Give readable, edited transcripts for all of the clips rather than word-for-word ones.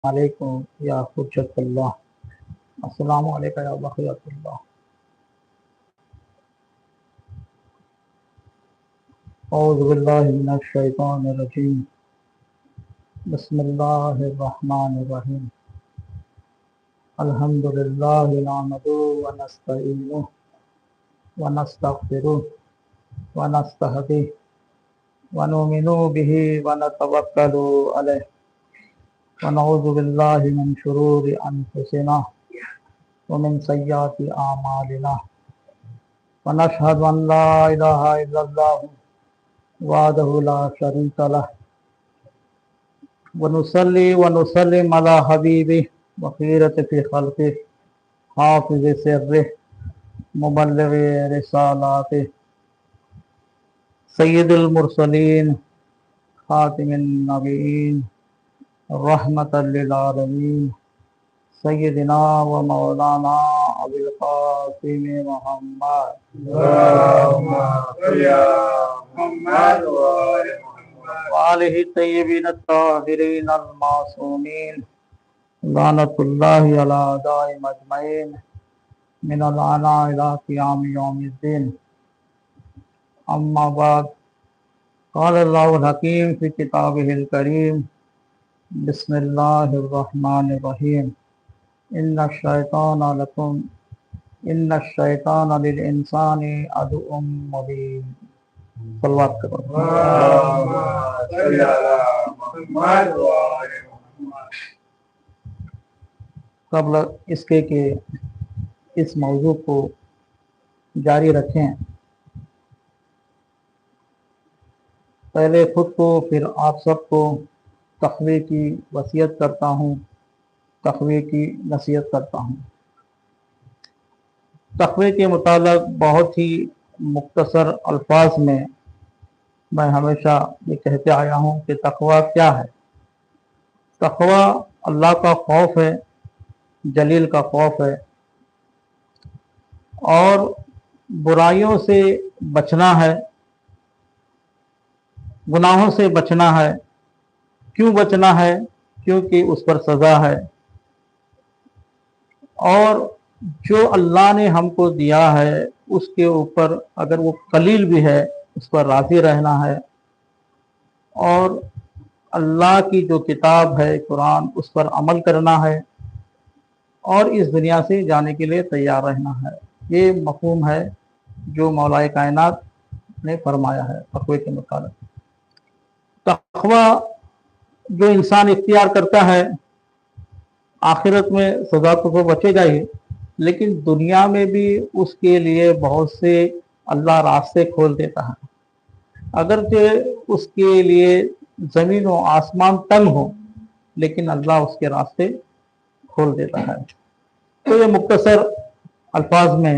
علیکم یا حجت اللہ، السلام علیکم یا بقیت اللہ۔ اعوذ باللہ من الشیطان الرجیم، بسم اللہ الرحمن الرحیم۔ الحمد للہ نحمدہ ونستعینہ ونستغفرہ ونستہدیہ ونؤمن بہ ونتوکل علیہ ونعوذ باللہ من شرور انفسنا ومن سیئات اعمالنا، ونشهد ان لا الہ الا اللہ وحدہ لا شریک لہ، ونصلی ونسلم علی حبیبہ وخیرۃ فی خلقہ حافظ سرہ مبلغ رسالاتہ سید المرسلین خاتم النبیین رحمۃ للعالمین سیدنا و مولانا ابی القاسم محمد وآلہ الطیبین الطاہرین المعصومین لعنۃ اللہ علی اعدائہم اجمعین من الآن الی قیام یوم الدین۔ اما بعد، قال اللہ الحکیم فی کتابہ الکریم، بسم اللہ الرحمن الرحیم۔ ان الشیطان للانسان عدو مبین۔ صلوات کرو۔ قبل اس کے کہ اس موضوع کو جاری رکھیں، پہلے خود کو پھر آپ سب کو تقوی کی وصیت کرتا ہوں، تقوی کی نصیحت کرتا ہوں۔ تقوی کے متعلق بہت ہی مختصر الفاظ میں ہمیشہ یہ کہتے آیا ہوں کہ تقوی کیا ہے۔ تقوی اللہ کا خوف ہے، جلیل کا خوف ہے، اور برائیوں سے بچنا ہے، گناہوں سے بچنا ہے۔ کیوں بچنا ہے؟ کیونکہ اس پر سزا ہے، اور جو اللہ نے ہم کو دیا ہے اس کے اوپر اگر وہ قلیل بھی ہے اس پر راضی رہنا ہے، اور اللہ کی جو کتاب ہے قرآن اس پر عمل کرنا ہے، اور اس دنیا سے جانے کے لیے تیار رہنا ہے۔ یہ مفہوم ہے جو مولا کائنات نے فرمایا ہے تقوی کے متعلق۔ تقوی جو انسان اختیار کرتا ہے آخرت میں سزا تو بچے گا ہی، لیکن دنیا میں بھی اس کے لیے بہت سے اللہ راستے کھول دیتا ہے۔ اگرچہ اس کے لیے زمین و آسمان تنگ ہو، لیکن اللہ اس کے راستے کھول دیتا ہے۔ تو یہ مختصر الفاظ میں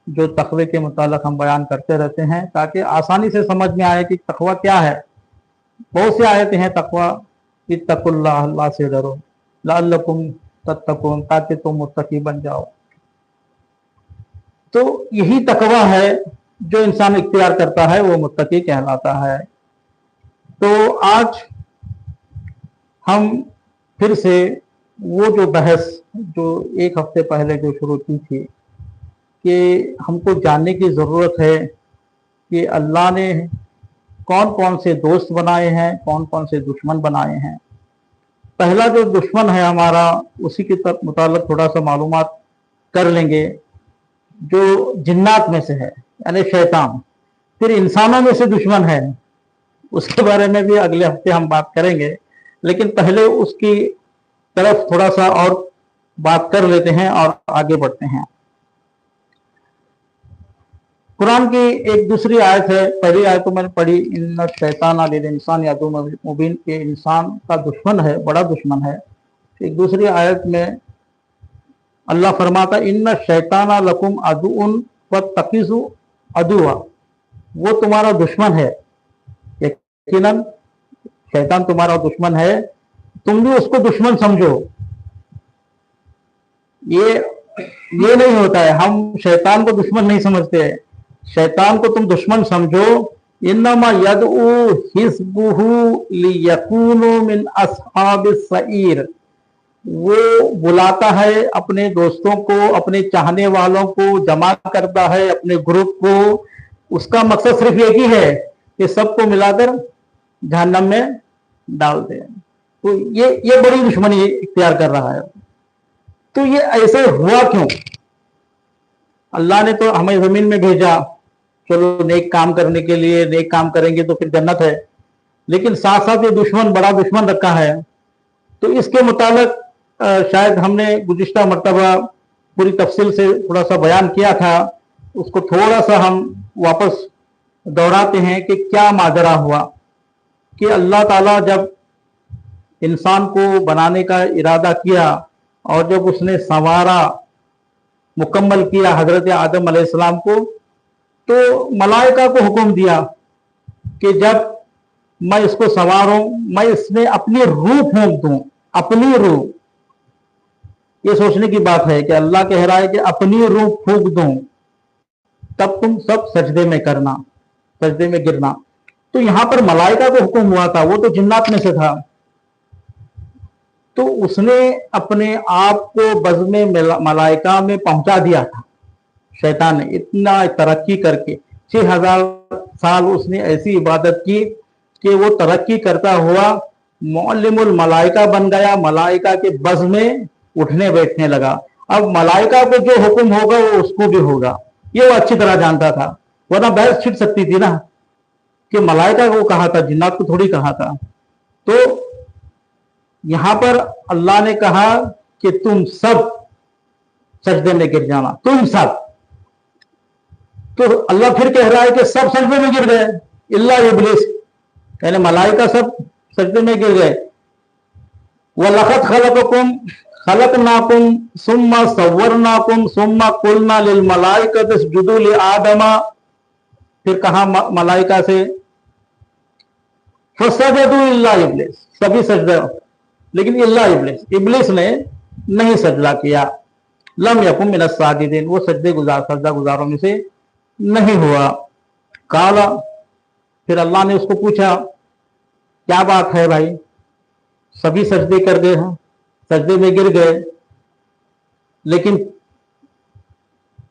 جو تقوی کے متعلق ہم بیان کرتے رہتے ہیں تاکہ آسانی سے سمجھ میں آئے کہ تقوی کیا ہے۔ بہت سے آیتیں ہیں تقوی، اتقوا اللہ، اللہ سے ڈرو، لعلکم تتقون، تاکہ تم متقی بن جاؤ۔ تو یہی تقوی ہے جو انسان اختیار کرتا ہے وہ متقی کہلاتا ہے۔ تو آج ہم پھر سے وہ جو بحث جو ایک ہفتے پہلے جو شروع کی تھی کہ ہم کو جاننے کی ضرورت ہے کہ اللہ نے کون کون سے دوست بنائے ہیں، کون کون سے دشمن بنائے ہیں۔ پہلا جو دشمن ہے ہمارا اسی کے متعلق تھوڑا سا معلومات کر لیں گے، جو جنات میں سے ہے یعنی شیطان۔ پھر انسانوں میں سے دشمن ہے، اس کے بارے میں بھی اگلے ہفتے ہم بات کریں گے، لیکن پہلے اس کی طرف تھوڑا سا اور بات کر لیتے ہیں اور آگے بڑھتے ہیں۔ قرآن کی ایک دوسری آیت ہے، پہلی آیت تو میں نے پڑھی، ان الشیطان للانسان عدو مبین، کہ انسان کا دشمن ہے، بڑا دشمن ہے۔ ایک دوسری آیت میں اللہ فرماتا ان الشیطان لکم عدو فاتخذوا عدوا، وہ تمہارا دشمن ہے، یقیناً شیطان تمہارا دشمن ہے، تم بھی اس کو دشمن سمجھو۔ یہ نہیں ہوتا ہے، ہم شیطان کو دشمن نہیں سمجھتے، شیطان کو تم دشمن سمجھو۔ انما یدعو حزبہ لیکونوا من اصحاب السعیر، वो बुलाता है अपने दोस्तों को, अपने चाहने वालों को जमा करता है, अपने ग्रुप को। उसका मकसद सिर्फ एक ही है कि सबको मिलाकर जहन्नम में डाल दे। तो ये बड़ी दुश्मनी इख्तियार कर रहा है। तो ये ऐसे हुआ क्यों? अल्लाह ने तो हमें जमीन में भेजा, चलो नेक काम करने के लिए, नेक काम करेंगे तो फिर जन्नत है, लेकिन साथ साथ ये दुश्मन, बड़ा दुश्मन रखा है। तो इसके मुताबिक शायद हमने गुज़िश्ता मर्तबा पूरी तफसील से थोड़ा सा बयान किया था, उसको थोड़ा सा हम वापस दोहराते हैं कि क्या माजरा हुआ कि अल्लाह ताला जब इंसान को बनाने का इरादा किया और जब उसने संवारा, मुकम्मल किया हजरत आदम अलैहिस्सलाम को, तो मलाइका को हुक्म दिया कि जब मैं इसको संवारूं, मैं इसमें अपनी रूह फूंक दूं, अपनी रूह। ये सोचने की बात है कि अल्लाह कह रहा है कि अपनी रूह फूंक दूं, तब तुम सब सजदे में करना, सजदे में गिरना। तो यहां पर मलाइका को हुक्म हुआ था, वो तो जिन्नात में से था। तो उसने अपने आप को बज़्म मलाइका में पहुंचा दिया था शैतान ने, इतना तरक्की करके 6000 साल उसने ऐसी इबादत की कि वो तरक्की करता हुआ मुअल्लिमुल मलाइका बन गया, मलाइका के बज़्म में उठने बैठने लगा। अब मलाइका को जो हुक्म होगा वो उसको भी होगा, ये वो अच्छी तरह जानता था, वरना बहस छिड़ सकती थी ना कि मलाइका को कहा था, जिन्नात को थोड़ी कहा था। तो यहां पर अल्लाह ने कहा कि तुम सब सजदे में गिर जाना, तुम सब। तो अल्लाह फिर कह रहा है कि सब सजदे में गिर गए इल्ला इब्लिस, यानी मलाइका सब सजदे में गिर गए। वलक़द खलक़नाकुम सुम्मा सव्वरनाकुम सुम्मा क़ुलना लिल मलाइकति इसजुदू लि आदमा, फिर कहा मलाइका से फसजदू इल्ला इब्लिस, सभी सजदा, लेकिन इल्ला इब्लिस, इब्लिस ने नहीं सजदा किया। लम यकुम मिनस साजिदीन, वो सजदा गुजारों में से नहीं हुआ। काला, फिर अल्लाह ने उसको पूछा क्या बात है भाई, सभी सजदे कर गए हैं, सजदे में गिर गए, लेकिन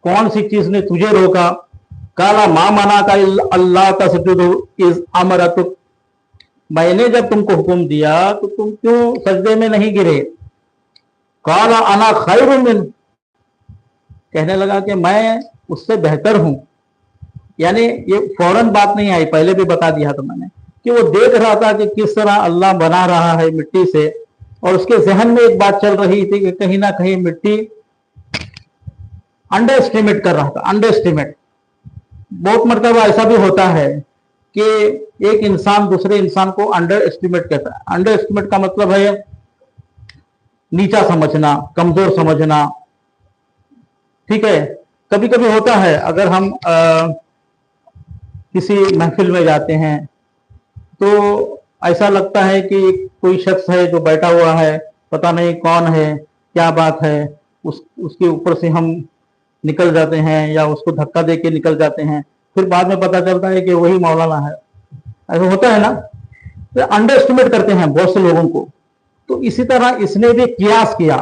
कौन सी चीज ने तुझे रोका? काला मा मना का अल्लाह तसजुदू इज अमरतुक, मैंने जब तुमको हुक्म दिया तो तुम क्यों सजदे में नहीं गिरे? काला अना खैरुम मिन, कहने लगा कि मैं उससे बेहतर हूं। यानी ये फौरन बात नहीं आई, पहले भी बता दिया था मैंने कि वो देख रहा था कि किस तरह अल्लाह बना रहा है मिट्टी से, और उसके जहन में एक बात चल रही थी कि कहीं ना कहीं मिट्टी अंडर एस्टिमेट कर रहा था। अंडर एस्टिमेट, बहुत मरतबा ऐसा भी होता है कि एक इंसान दूसरे इंसान को अंडर एस्टिमेट करता है। अंडर एस्टिमेट का मतलब है नीचा समझना, कमजोर समझना, ठीक है। कभी कभी होता है, अगर हम किसी महफिल में जाते हैं तो ऐसा लगता है कि कोई शख्स है जो बैठा हुआ है, पता नहीं कौन है, क्या बात है, उसके ऊपर से हम निकल जाते हैं या उसको धक्का दे के निकल जाते हैं, फिर बाद में पता चलता है कि वही मौलाना है। ऐसा होता है ना, तो अंडर एस्टिमेट करते हैं बहुत से लोगों को। तो इसी तरह इसने भी कियास किया,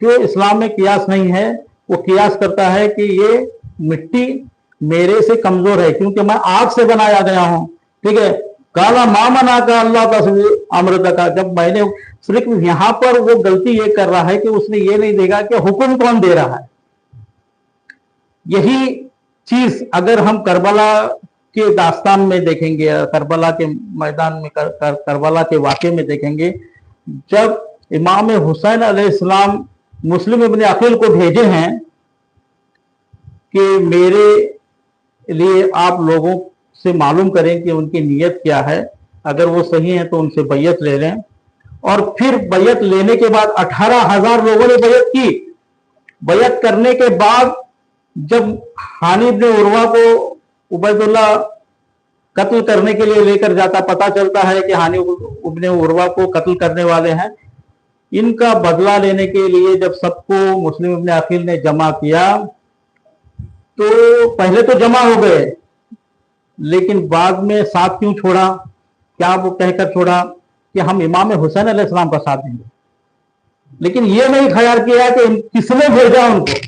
जो इस्लाम में कियास नहीं है, वो कियास करता है कि ये मिट्टी मेरे से कमजोर है क्योंकि मैं आग से बनाया गया हूं, ठीक है। काला मामना का अल्लाह का अमृत का, जब मैंने सिर्फ यहां पर वो गलती ये कर रहा है कि उसने ये नहीं देखा कि हुक्म कौन दे रहा है। यही चीज अगर हम करबला के दास्तान में देखेंगे, करबला के मैदान में, करबला के वाक़े में देखेंगे, जब इमाम हुसैन अलैहिस्सलाम मुस्लिम इब्न अकील को भेजे हैं कि मेरे लिए आप लोगों से मालूम करें कि उनकी नीयत क्या है, अगर वो सही है तो उनसे बैयत ले लें। और फिर बैयत लेने के बाद 18,000 लोगों ने बैयत की। बैयत करने के बाद जब हानी इब्न उर्वा को उबैदुल्लाह कत्ल करने के लिए लेकर जाता, पता चलता है कि हानी इब्न उर्वा को कत्ल करने वाले हैं, इनका बदला लेने के लिए जब सबको मुस्लिम इब्न अकील ने जमा किया तो पहले तो जमा हो गए, लेकिन बाद में साथ क्यों छोड़ा? क्या वो कहकर छोड़ा कि हम इमाम हुसैन अलैहिस्सलाम का साथ देंगे। लेकिन ये नहीं ख्याल किया कि किसने भेजा उनको।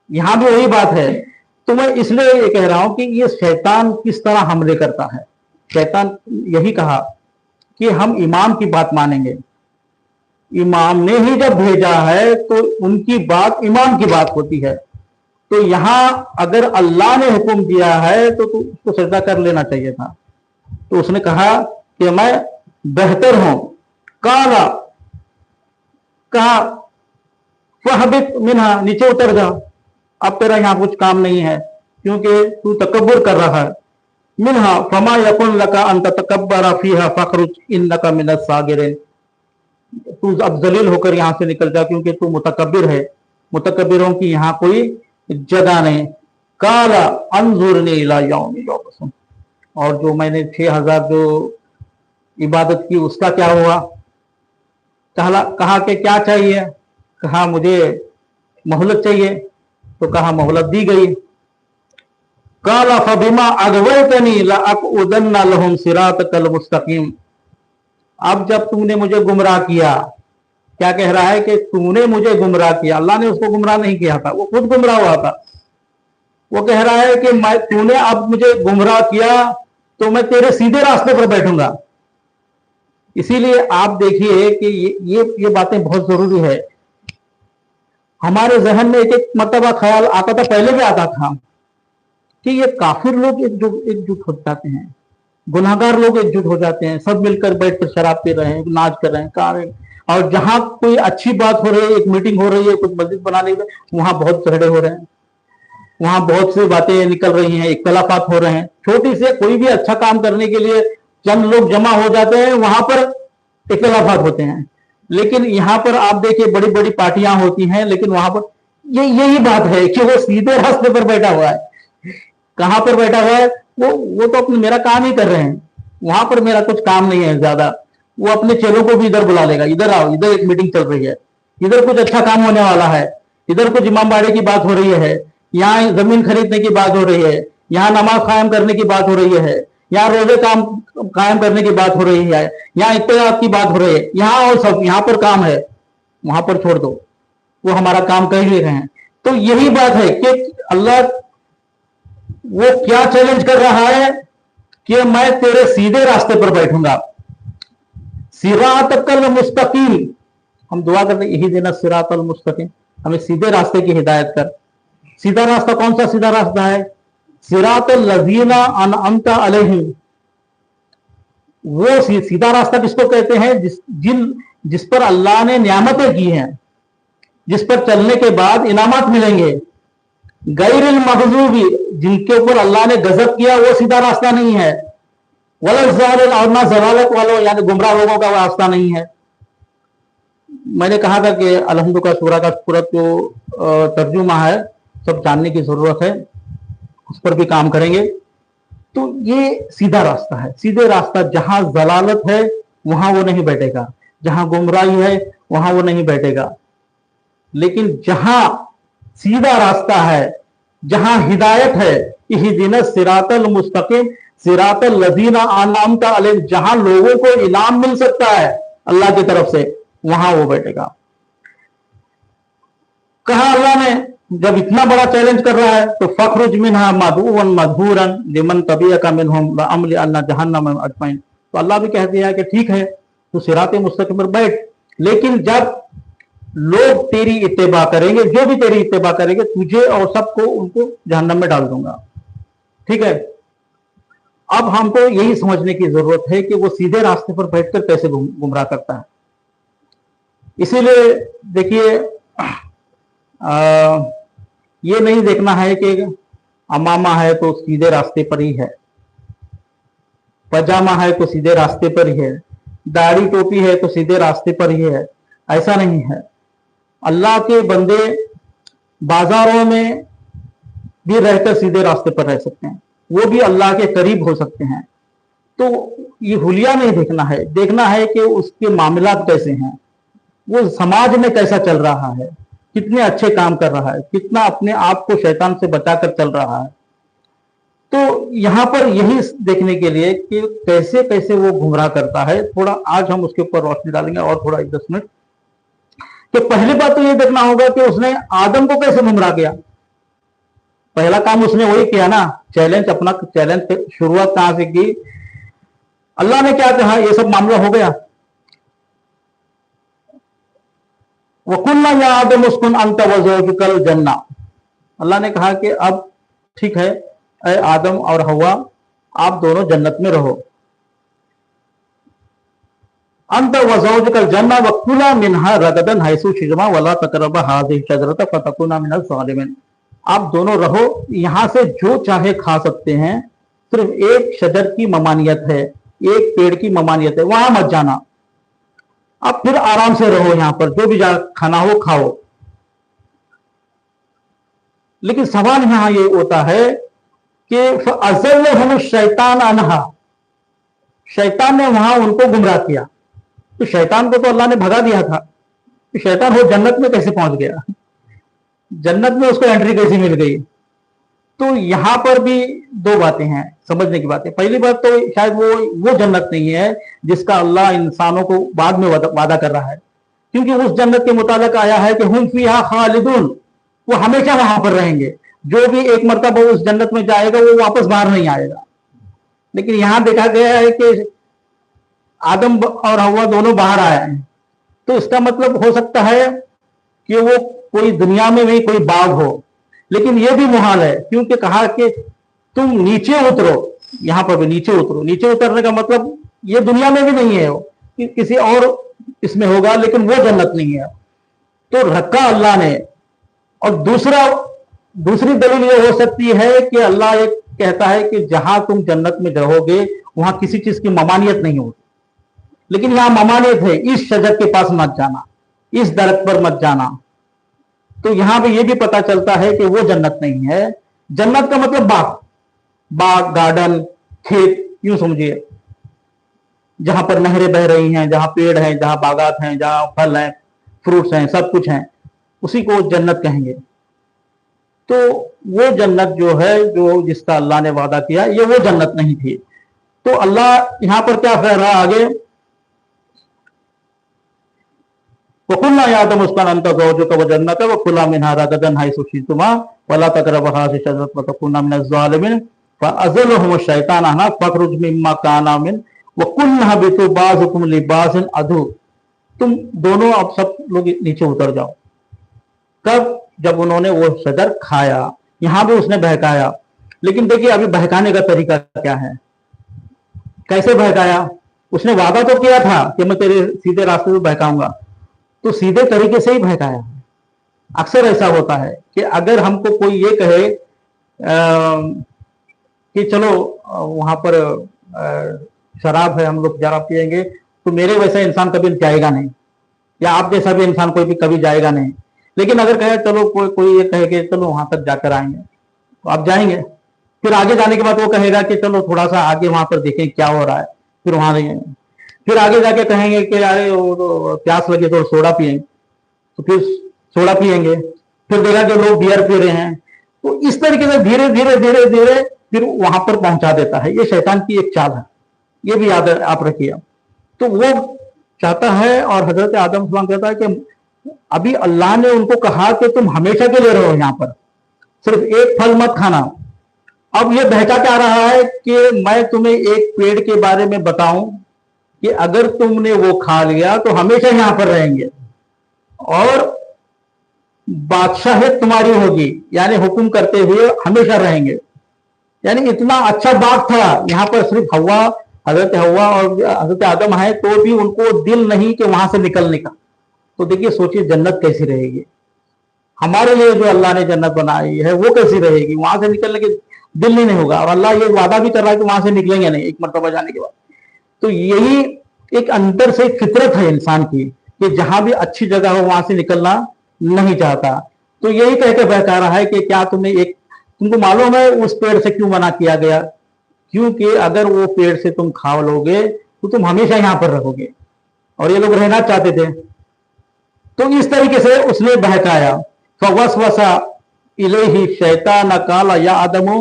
यहां भी वही बात है। तो मैं इसलिए ये कह रहा हूं कि ये शैतान किस तरह हमले करता है। शैतान यही कहा कि हम इमाम की बात मानेंगे, इमाम ने ही जब भेजा है तो उनकी बात इमाम की बात होती है। तो यहां अगर अल्लाह ने हुक्म दिया है तो उसको सजदा कर लेना चाहिए था। तो उसने कहा कि मैं बेहतर हूं। काला, कहा फहबित मिनहा, नीचे उतर जा, अब तेरा यहां कुछ काम नहीं है क्योंकि तू तकब्बुर कर रहा है। मिनहा फमा यकुन लका अन ततकब्बरा फीहा फखरुज इन्नका मिनस सागिरिन, तू अब जलील होकर यहां से निकल जा क्योंकि तू मुतकब्बिर है, मुतकब्बिरों की यहां कोई जगह नहीं। काला अंजुरनी इला यौम युबअसून, और जो मैंने 6000 जो इबादत की उसका क्या हुआ। कहा कि क्या चाहिए, कहा मुझे मोहलत चाहिए, तो कहा मोहलत दी गई। काला फबिमा अगवैतनी लअक़उदन्ना लहुम सिरातकल मुस्तकीम, अब जब तुमने मुझे गुमराह किया, क्या कह रहा है कि तूने मुझे गुमराह किया, अल्लाह ने उसको गुमराह नहीं किया था, वो खुद गुमराह हुआ था। वो कह रहा है कि तूने अब मुझे गुमराह किया तो मैं तेरे सीधे रास्ते पर बैठूंगा। इसीलिए आप देखिए कि ये बातें बहुत जरूरी है। हमारे जहन में एक एक मर्तबा ख्याल आता था, पहले भी आता था, कि ये काफिर लोग एकजुट हो जाते हैं, गुनाहगार लोग एकजुट हो जाते हैं, सब मिलकर बैठकर शराब पी रहे हैं, नाच कर रहे हैं, गा रहे हैं, और जहां कोई अच्छी बात हो रही है, एक मीटिंग हो रही है, कुछ मस्जिद बनाने की, वहां बहुत झगड़े हो रहे हैं, वहां बहुत सी बातें निकल रही हैं, इख्तलाफात हो रहे हैं। छोटी से कोई भी अच्छा काम करने के लिए चंद लोग जमा हो जाते हैं, वहां पर इख्तलाफात होते हैं। लेकिन यहाँ पर आप देखिए बड़ी बड़ी पार्टियां होती हैं, लेकिन वहां पर यही बात है कि वो सीधे रास्ते पर बैठा हुआ है। कहां पर बैठा हुआ है, वो तो अपने मेरा काम ही कर रहे हैं, वहां पर मेरा कुछ काम नहीं है ज्यादा। वो अपने चेलों को भी इधर बुला लेगा, इधर आओ, इधर एक मीटिंग चल रही है, इधर कुछ अच्छा काम होने वाला है, इधर कुछ इमामबाड़े की बात हो रही है, यहाँ जमीन खरीदने की बात हो रही है, यहाँ नमाज कायम करने की बात हो रही है, यहाँ रोजे काम कायम करने की बात हो रही है, यहाँ इत्तेफाक की बात हो रही है, यहाँ और सब यहाँ पर काम है, वहां पर छोड़ दो, वो हमारा काम कर ही रहे हैं। तो यही बात है कि अल्लाह वो क्या चैलेंज कर रहा है कि मैं तेरे सीधे रास्ते पर बैठूंगा, सिरातकल मुस्तकीम। हम दुआ करते यही देना सिरातल मुस्तकीम, हमें सीधे रास्ते की हिदायत कर। सीधा रास्ता कौन सा सीधा रास्ता है? सिरातल लज़ीना अनअमता अलैहिम, वो सीधा रास्ता किसको कहते हैं? जिस पर अल्लाह ने नियामतें की हैं, जिस पर चलने के बाद इनामात मिलेंगे। गैरिल मग़ज़ूबी, जिनके ऊपर अल्लाह ने गजब किया, वो सीधा रास्ता नहीं है। वलज़्ज़ालिल, और ना ज़लालत वालों यानी गुमराह लोगों का रास्ता नहीं है। मैंने कहा था कि अलहम्दु का सूरा का पूरा जो तर्जुमा है सब जानने की जरूरत है, उस पर भी काम करेंगे। तो ये सीधा रास्ता है। सीधे रास्ता जहां जलालत है वहां वो नहीं बैठेगा, जहां गुमराही है वहां वो नहीं बैठेगा। लेकिन जहां सीधा रास्ता है, जहां हिदायत है, इहदिनस सिरातल मुस्तकीम सिरातल लज़ीना अनअमता अलैहिम, जहां लोगों को इनाम मिल सकता है अल्लाह की तरफ से, वहां वो बैठेगा। कहा अल्लाह ने जब इतना बड़ा चैलेंज कर रहा है तो फखरुज मिनहा मदऊवन मदहूरन लिमन तबियका मिनहुम लअमली अन्ना जहन्नम अजमईन। तो अल्लाह भी कह दिया कि ठीक है तू सिराते मुस्तकीम पर बैठ, लेकिन जब लोग तेरी इत्तेबा करेंगे, जो भी तेरी इत्तेबा करेंगे, तुझे और सबको उनको जहन्नम में डाल दूंगा। ठीक है, अब हमको यही समझने की जरूरत है कि वो सीधे रास्ते पर बैठकर कैसे गुमराह करता है। इसीलिए देखिए ये नहीं देखना है कि अमामा है तो सीधे रास्ते पर ही है, पजामा है तो सीधे रास्ते पर ही है, दाढ़ी टोपी है तो सीधे रास्ते पर ही है, ऐसा नहीं है। अल्लाह के बंदे बाजारों में भी रहकर सीधे रास्ते पर रह सकते हैं, वो भी अल्लाह के करीब हो सकते हैं। तो ये हुलिया नहीं देखना है, देखना है कि उसके मामलात कैसे हैं, वो समाज में कैसा चल रहा है, कितने अच्छे काम कर रहा है, कितना अपने आप को शैतान से बचाकर चल रहा है। तो यहां पर यही देखने के लिए कि कैसे कैसे वो गुमराह करता है, थोड़ा आज हम उसके ऊपर रोशनी डालेंगे और थोड़ा 10 मिनट। कि पहली बात तो ये देखना होगा कि उसने आदम को कैसे गुमराह किया। पहला काम उसने वही किया ना, चैलेंज, अपना चैलेंज शुरुआत कहां से की, अल्लाह ने क्या कहा, ये सब मामला हो गया। वकुल्ना या आदम उस्कुन अंत व ज़ौजुकल जन्ना, अल्लाह ने कहा कि अब ठीक है ऐ आदम और हवा, आप दोनों जन्नत में रहो। अंत व ज़ौजुकल जन्ना वकुला मिनहा रगदन हैसु शिजमा वला तकरबा हाज़िहि शजरत फतकुना मिनज़ ज़ालिमीन, आप दोनों रहो, यहां से जो चाहे खा सकते हैं, सिर्फ एक शजर की ममानियत है, एक पेड़ की ममानियत है, वहां मत जाना, अब फिर आराम से रहो, यहां पर जो भी खाना हो खाओ। लेकिन सवाल यहां ये होता है कि अज़ल्लहुम शैतान अनहा, शैतान ने वहां उनको गुमराह किया। तो शैतान को तो अल्लाह ने भगा दिया था, तो शैतान वो जन्नत में कैसे पहुंच गया, जन्नत में उसको एंट्री कैसे मिल गई। तो यहां पर भी दो बातें हैं समझने की बातें। पहली बात तो शायद वो जन्नत नहीं है जिसका अल्लाह इंसानों को बाद में वादा कर रहा है, क्योंकि उस जन्नत के मुताबिक आया है कि हुम फीहा खालिदून, वो हमेशा वहां पर रहेंगे, जो भी एक मर्तबा उस जन्नत में जाएगा वो वापस बाहर नहीं आएगा। लेकिन यहां देखा गया है कि आदम और हव्वा दोनों बाहर आए हैं, तो इसका मतलब हो सकता है कि वो कोई दुनिया में भी कोई बाग हो, लेकिन यह भी मुहाल है, क्योंकि कहा कि तुम नीचे उतरो, यहां पर भी नीचे उतरो। नीचे उतरने का मतलब ये दुनिया में भी नहीं है, वो किसी और इसमें होगा, लेकिन वो जन्नत नहीं है। तो रखा अल्लाह ने। और दूसरी दलील ये हो सकती है कि अल्लाह एक कहता है कि जहां तुम जन्नत में रहोगे वहां किसी चीज की ममानियत नहीं होगी, लेकिन यहां ममानियत है, इस शजर के पास मत जाना, इस दरख्त पर मत जाना। तो यहां पे ये भी पता चलता है कि वो जन्नत नहीं है। जन्नत का मतलब बाग, गार्डन, खेत, यूं समझिए, जहां पर नहरें बह रही हैं, जहां पेड़ हैं, जहां बागात हैं, जहां फल हैं, फ्रूट्स हैं, सब कुछ हैं, उसी को जन्नत कहेंगे। तो वो जन्नत जो है, जो जिसका अल्लाह ने वादा किया, ये वो जन्नत नहीं थी। तो अल्लाह यहां पर क्या कह रहा है आगे, वकुल्ना या आदम उस्कुन अंत ज़ौजुका व जन्नत वकुला मिनहा रगदन हैसु शि'तुमा वला तक़रबा हाज़िहि शजरत फतकुना मिनज़ ज़ालिमीन फ़अज़ल्लहुम शैतान अन्हा फ़ख़रुज मिम्मा काना मिन वकुल्ना बितु बाज़ुकुम लिबासिन अदु, तुम दोनों अब सब लोग नीचे उतर जाओ। कब? जब उन्होंने वो शजर खाया। यहां भी उसने बहकाया, लेकिन देखिए अभी बहकाने का तरीका क्या है, कैसे बहकाया। उसने वादा तो किया था कि मैं तेरे सीधे रास्ते पे बहकाऊंगा, तो सीधे तरीके से ही बहकाया। अक्सर ऐसा होता है कि अगर हमको कोई ये कहे कि चलो वहां पर शराब है, हम लोग जरा पिएंगे, तो मेरे वैसा इंसान कभी जाएगा नहीं, या आप जैसा भी इंसान कोई भी कभी जाएगा नहीं। लेकिन अगर कहे चलो कोई ये कहे कि चलो वहां तक जाकर आएंगे, तो आप जाएंगे। फिर आगे जाने के बाद वो कहेगा कि चलो थोड़ा सा आगे वहां पर देखें क्या हो रहा है, फिर वहां जाएंगे। फिर आगे जाके कहेंगे कि अरे वो तो प्यास लगे तो सोडा पिएंगे, तो फिर सोडा पिएंगे। फिर देखा कि लोग बियर पी रहे हैं, तो इस तरीके से धीरे धीरे धीरे धीरे फिर वहां पर पहुंचा देता है। ये शैतान की एक चाल है, ये भी याद आप रखिए। तो वो चाहता है, और हजरत आदम सलाम कहता है कि अभी अल्लाह ने उनको कहा कि तुम हमेशा के लिए रहो यहां पर, सिर्फ एक फल मत खाना। अब ये बहका क्या रहा है कि मैं तुम्हें एक पेड़ के बारे में बताऊं कि अगर तुमने वो खा लिया तो हमेशा यहां पर रहेंगे, और बादशाहियत तुम्हारी होगी, यानी हुक्म करते हुए हमेशा रहेंगे। यानी इतना अच्छा बाग था यहां पर, सिर्फ हजरत हव्वा और हजरत आदम है, तो भी उनको दिल नहीं कि वहां से निकलने का। तो देखिए सोचिए जन्नत कैसी रहेगी, हमारे लिए जो अल्लाह ने जन्नत बनाई है वो कैसी रहेगी, वहां से निकलने के दिल नहीं होगा। और अल्लाह ये वादा भी कर रहा है कि वहां से निकलेंगे नहीं एक मर्तबा जाने के बाद। तो यही एक अंदर से फितरत है इंसान की कि जहां भी अच्छी जगह हो वहां से निकलना नहीं चाहता। तो यही कहकर बहका रहा है कि क्या तुमको मालूम है उस पेड़ से क्यों मना किया गया, क्योंकि अगर वो पेड़ से तुम खा लोगे तो तुम हमेशा यहां पर रहोगे, और ये लोग रहना चाहते थे। तो इस तरीके से उसने बहकाया। फवसवसा इलैहि शैतान काला या आदमो,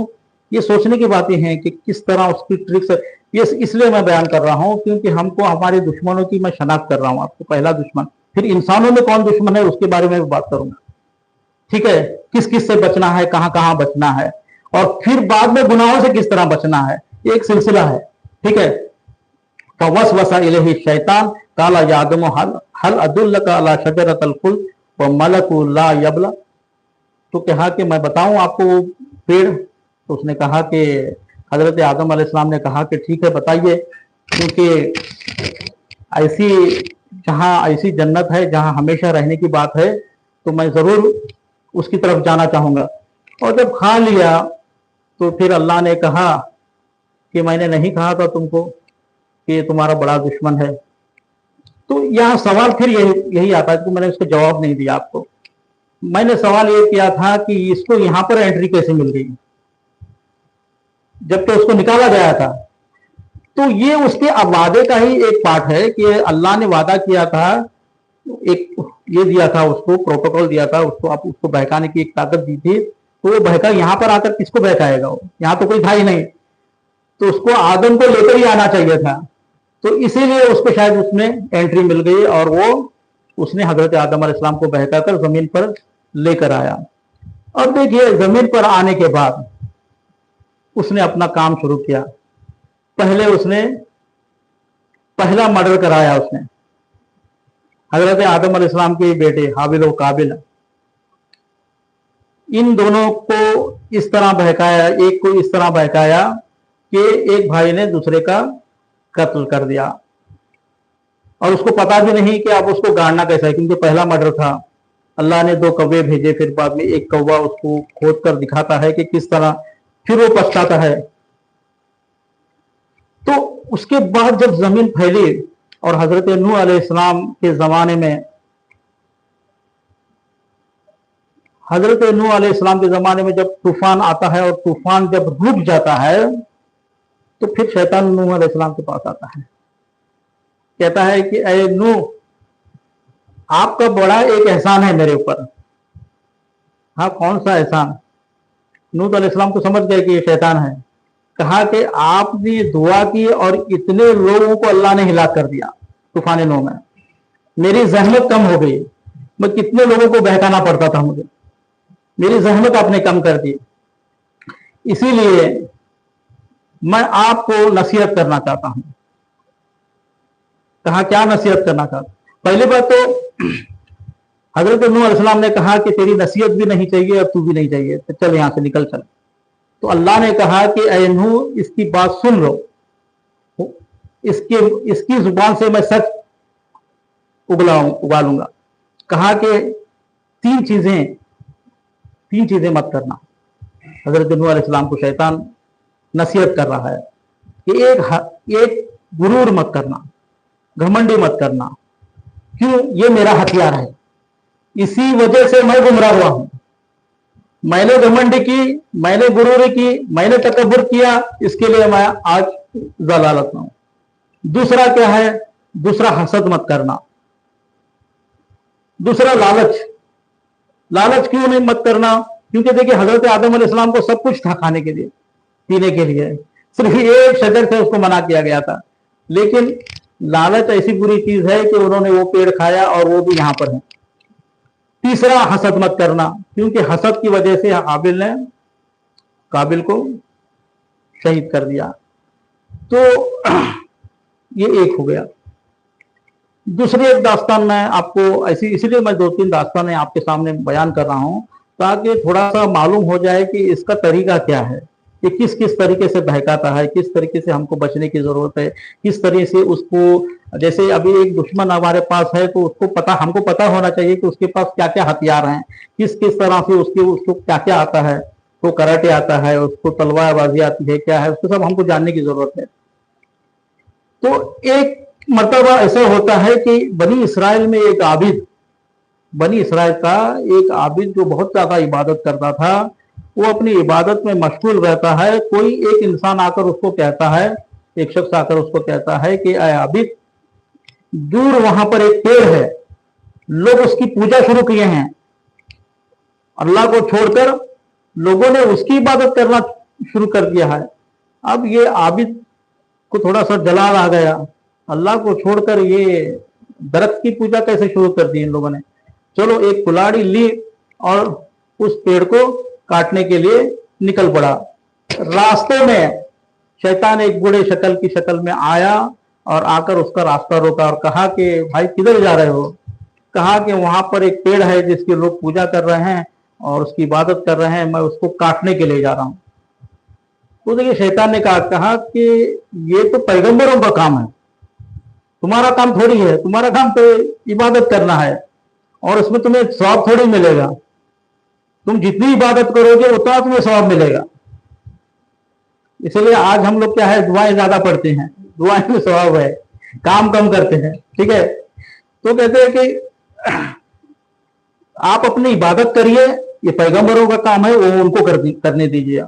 ये सोचने की बातें हैं कि किस तरह उसकी ट्रिक्स। ये इसलिए मैं बयान कर रहा हूं क्योंकि हमको हमारे दुश्मनों की मैं शनाख्त कर रहा हूं। आपको पहला दुश्मन फिर इंसानों में कौन दुश्मन है उसके बारे में भी बात करूंगा, ठीक है, किस किस से बचना है, कहां कहां बचना है, और फिर बाद में गुनाहों से किस तरह बचना है, एक सिलसिला है, ठीक है। फवसवसा इलैहि शैतान काला या आदम हल अदुल्लका अला शजरतल खुल्द व मलकु ला यबला। तो कहा कि मैं बताऊं आपको वो पेड़? तो उसने कहा कि हजरत आदम अलैहिस्सलाम ने कहा कि ठीक है बताइए, क्योंकि ऐसी जहां ऐसी जन्नत है जहां हमेशा रहने की बात है तो मैं जरूर उसकी तरफ जाना चाहूंगा। और जब खा लिया तो फिर अल्लाह ने कहा कि मैंने नहीं कहा था तुमको कि ये तुम्हारा बड़ा दुश्मन है। तो यहाँ सवाल फिर यही आता है कि मैंने उसको जवाब नहीं दिया आपको। मैंने सवाल ये किया था कि इसको यहां पर एंट्री कैसे मिल गई जब तो उसको निकाला गया था। तो ये उसके वादे का ही एक पार्ट है कि अल्लाह ने वादा किया था, एक ये दिया था उसको, प्रोटोकॉल दिया था उसको, आप उसको बहकाने की एक ताकत दी थी, तो वो बहका यहां पर आकर किसको बहकाएगा? वो यहां तो कोई था ही नहीं, तो उसको आदम को लेकर ही आना चाहिए था। तो इसीलिए उसको शायद उसमें एंट्री मिल गई और वो उसने हजरत आदम अलैहिस्सलाम को बहकाकर जमीन पर लेकर आया। और देखिए जमीन पर आने के बाद उसने अपना काम शुरू किया। पहले उसने पहला मर्डर कराया उसने, हजरत आदम अलैहिस्सलाम के बेटे हाबिल और काबिल, इन दोनों को इस तरह बहकाया, एक को इस तरह बहकाया कि एक भाई ने दूसरे का कत्ल कर दिया और उसको पता भी नहीं कि आप उसको गाड़ना कैसा है, क्योंकि पहला मर्डर था। अल्लाह ने 2 कौवे भेजे, फिर बाद में एक कौवा उसको खोद कर दिखाता है कि किस तरह, फिर वो पछताता है। तो उसके बाद जब जमीन फैली और हजरत नूह अलैहिस्सलाम के जमाने में, हजरत नूह अलैहिस्सलाम के जमाने में जब तूफान आता है और तूफान जब रुक जाता है तो फिर शैतान नूह अलैहिस्सलाम के पास आता है, कहता है कि ऐ नूह, आपका बड़ा एक एहसान है मेरे ऊपर। हाँ, कौन सा एहसान? नूह अलैहिस्सलाम को समझ गए कि ये शैतान है। कहा कि आपने दुआ की और इतने लोगों को अल्लाह ने हिलाक कर दिया तूफान नूह में, मेरी जहमत कम हो गई, मैं कितने लोगों को बहकाना पड़ता था मुझे, मेरी जहमत आपने कम कर दी, इसीलिए मैं आपको नसीहत करना चाहता हूं। कहा क्या नसीहत करना चाहता? पहली बात तो हजरत नूह अलैहिस्सलाम ने कहा कि तेरी नसीहत भी नहीं चाहिए और तू भी नहीं चाहिए, तो चल यहां से निकल चल। तो अल्लाह ने कहा कि ऐ नूह, इसकी बात सुन लो, इसकी जुबान से मैं सच उगालूंगा। कहा कि तीन चीजें मत करना। हजरत नूह अलैहिस्सलाम को शैतान नसीहत कर रहा है कि एक गुरूर मत करना, घमंडी मत करना। क्यों? ये मेरा हथियार है, इसी वजह से मैं गुमराह हुआ हूं। मैंने घमंडी की, मैंने गुरूरी की, मैंने तकब्बुर किया, इसके लिए मैं आज जलालत में हूं। दूसरा क्या है? दूसरा हसद मत करना। दूसरा लालच क्यों नहीं मत करना? क्योंकि देखिए हजरत आदम अलैहिस्सलाम को सब कुछ था खाने के लिए, पीने के लिए, सिर्फ एक शजर से उसको मना किया गया था। लेकिन लालच ऐसी बुरी चीज है कि उन्होंने वो पेड़ खाया और वो भी यहां पर है। तीसरा हसद मत करना, क्योंकि हसद की वजह से हाबिल ने काबिल को शहीद कर दिया। तो ये एक हो गया। दूसरी एक दास्तान मैं आपको ऐसी, इसीलिए मैं 2-3 दास्तानें आपके सामने बयान कर रहा हूं ताकि थोड़ा सा मालूम हो जाए कि इसका तरीका क्या है, कि किस किस तरीके से बहकाता है, किस तरीके से हमको बचने की जरूरत है, किस तरीके से उसको, जैसे अभी एक दुश्मन हमारे पास है तो उसको हमको पता होना चाहिए कि उसके पास क्या क्या हथियार हैं, किस किस तरह से उसको क्या क्या आता है, तो कराटे आता है, उसको तलवारबाजी आती है, क्या है, उसको सब हमको जानने की जरूरत है। तो एक मर्तबा ऐसा होता है कि बनी इसराइल में एक आबिद, बनी इसराइल का एक आबिद जो बहुत ज्यादा इबादत करता था, वो अपनी इबादत में मशगूल रहता है। कोई एक इंसान आकर उसको कहता है, एक शख्स आकर उसको कहता है कि ऐ आबिद, दूर वहां पर एक पेड़ है, लोग उसकी पूजा शुरू किए हैं, अल्लाह को छोड़कर लोगों ने उसकी इबादत करना शुरू कर दिया है। अब ये आबिद को थोड़ा सा जलाल आ गया, अल्लाह को छोड़कर ये दरख्त की पूजा कैसे शुरू कर दी इन लोगों ने। चलो एक कुल्हाड़ी ली और उस पेड़ को काटने के लिए निकल पड़ा। रास्ते में शैतान एक बूढ़े शक्ल की शक्ल में आया और आकर उसका रास्ता रोका और कहा कि भाई किधर जा रहे हो। कहा कि वहां पर एक पेड़ है जिसके लोग पूजा कर रहे हैं और उसकी इबादत कर रहे हैं, मैं उसको काटने के लिए जा रहा हूं। तो देखिए शैतान ने कहा कि ये तो पैगंबरों का काम है, तुम्हारा काम थोड़ी है, तुम्हारा काम तो इबादत करना है और उसमें तुम्हें सवाब थोड़ी मिलेगा। तुम जितनी इबादत करोगे उतना तुम्हें सवाब मिलेगा। इसलिए आज हम लोग क्या है, दुआएं ज्यादा पढ़ते हैं, दुआएं में सवाब है, काम कम करते हैं। ठीक है, तो कहते हैं कि आप अपनी इबादत करिए, ये पैगंबरों का काम है, वो उनको करने दीजिए।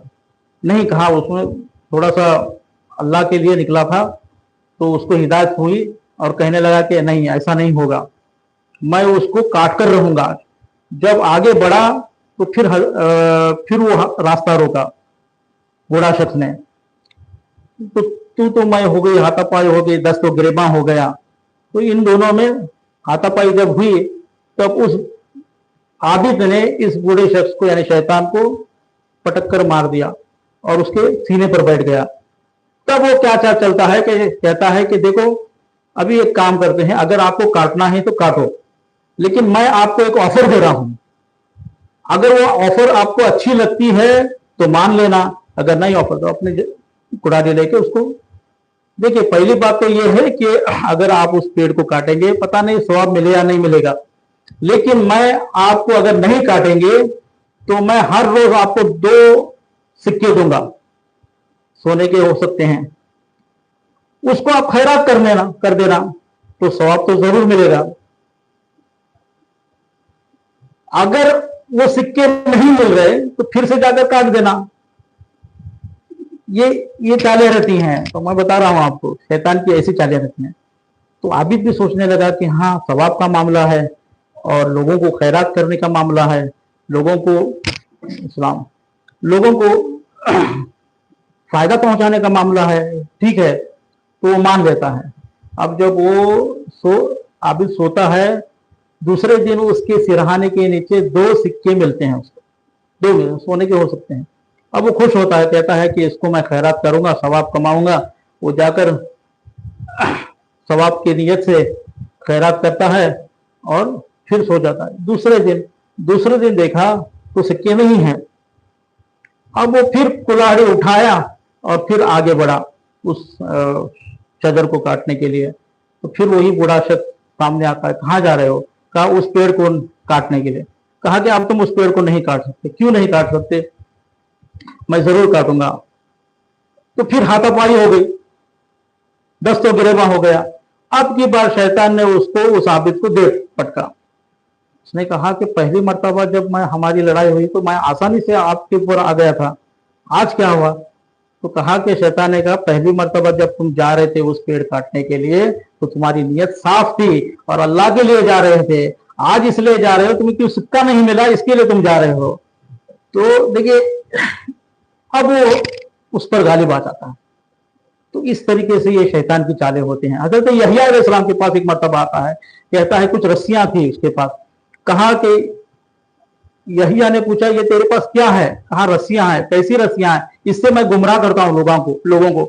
नहीं कहा, उसमें थोड़ा सा अल्लाह के लिए निकला था तो उसको हिदायत हुई और कहने लगा कि नहीं ऐसा नहीं होगा, मैं उसको काट कर रहूंगा। जब आगे बढ़ा तो फिर वो रास्ता रोका बूढ़ा शख्स ने। तो तू तो मैं हो गई, हाथापाई हो गई, दस्त तो गिरेबा हो गया। तो इन दोनों में हाथापाई जब हुई तब उस आबिद ने इस बूढ़े शख्स को यानी शैतान को पटक कर मार दिया और उसके सीने पर बैठ गया। तब वो क्या क्या चलता है कि कहता है कि देखो अभी एक काम करते हैं, अगर आपको काटना है तो काटो, लेकिन मैं आपको एक ऑफर दे रहा हूं, अगर वो ऑफर आपको अच्छी लगती है तो मान लेना, अगर नहीं ऑफर तो अपने कुड़ारी लेके उसको। देखिए पहली बात तो ये है कि अगर आप उस पेड़ को काटेंगे पता नहीं सवाब मिले या नहीं मिलेगा, लेकिन मैं आपको अगर नहीं काटेंगे तो मैं हर रोज आपको 2 सिक्के दूंगा, सोने के हो सकते हैं, उसको आप खैरात कर देना तो सवाब तो जरूर मिलेगा। अगर वो सिक्के नहीं मिल रहे तो फिर से जाकर काट देना। ये चालें रहती हैं। तो मैं बता रहा हूं आपको, शैतान की ऐसी चालें रहती हैं। तो आबिद भी सोचने लगा कि हाँ सवाब का मामला है और लोगों को खैरात करने का मामला है, लोगों को फायदा पहुंचाने का मामला है, ठीक है, तो वो मान लेता है। अब जब वो आबिद सोता है, दूसरे दिन उसके सिरहाने के नीचे 2 सिक्के मिलते हैं उसको, 2 सोने के हो सकते हैं। अब वो खुश होता है, कहता है कि इसको मैं खैरात करूंगा, सवाब कमाऊंगा। वो जाकर सवाब की नियत से खैरात करता है और फिर सो जाता है। दूसरे दिन देखा तो सिक्के नहीं हैं। अब वो फिर कुल्हाड़ी उठाया और फिर आगे बढ़ा उस चदर को काटने के लिए। तो फिर वही बूढ़ा शख्स सामने आता है, कहाँ जा रहे हो। कहा उस पेड़ को काटने के लिए। कहा कि अब तुम उस पेड़ को नहीं काट सकते। क्यों नहीं काट सकते? मैं जरूर काटूंगा। तो फिर हाथापाई हो गई, दस्तों गिरेबा हो गया। अब की बार शैतान ने उस आबिद को दे पटका। उसने कहा कि पहली मर्तबा जब हमारी लड़ाई हुई तो मैं आसानी से आपके ऊपर आ गया था, आज क्या हुआ? तो कहा कि शैतान ने कहा पहली मर्तबा जब तुम जा रहे थे उस पेड़ काटने के लिए तो तुम्हारी नीयत साफ थी और अल्लाह के लिए जा रहे थे। आज इसलिए जा रहे हो, तुम्हें क्यों सिक्का नहीं मिला इसके लिए तुम जा रहे हो। तो देखिए अब वो उस पर गालिब आ जाता है। तो इस तरीके से ये शैतान की चालें होती हैं। हजरत यहया अलैहिस्सलाम के पास एक मर्तबा आता है, कहता है कुछ रस्सियां थी उसके पास। कहा कि यहया ने पूछा ये तेरे पास क्या है? कहा रस्सियां हैं। कैसी रस्सियां हैं? इससे मैं गुमराह करता हूँ लोगों को।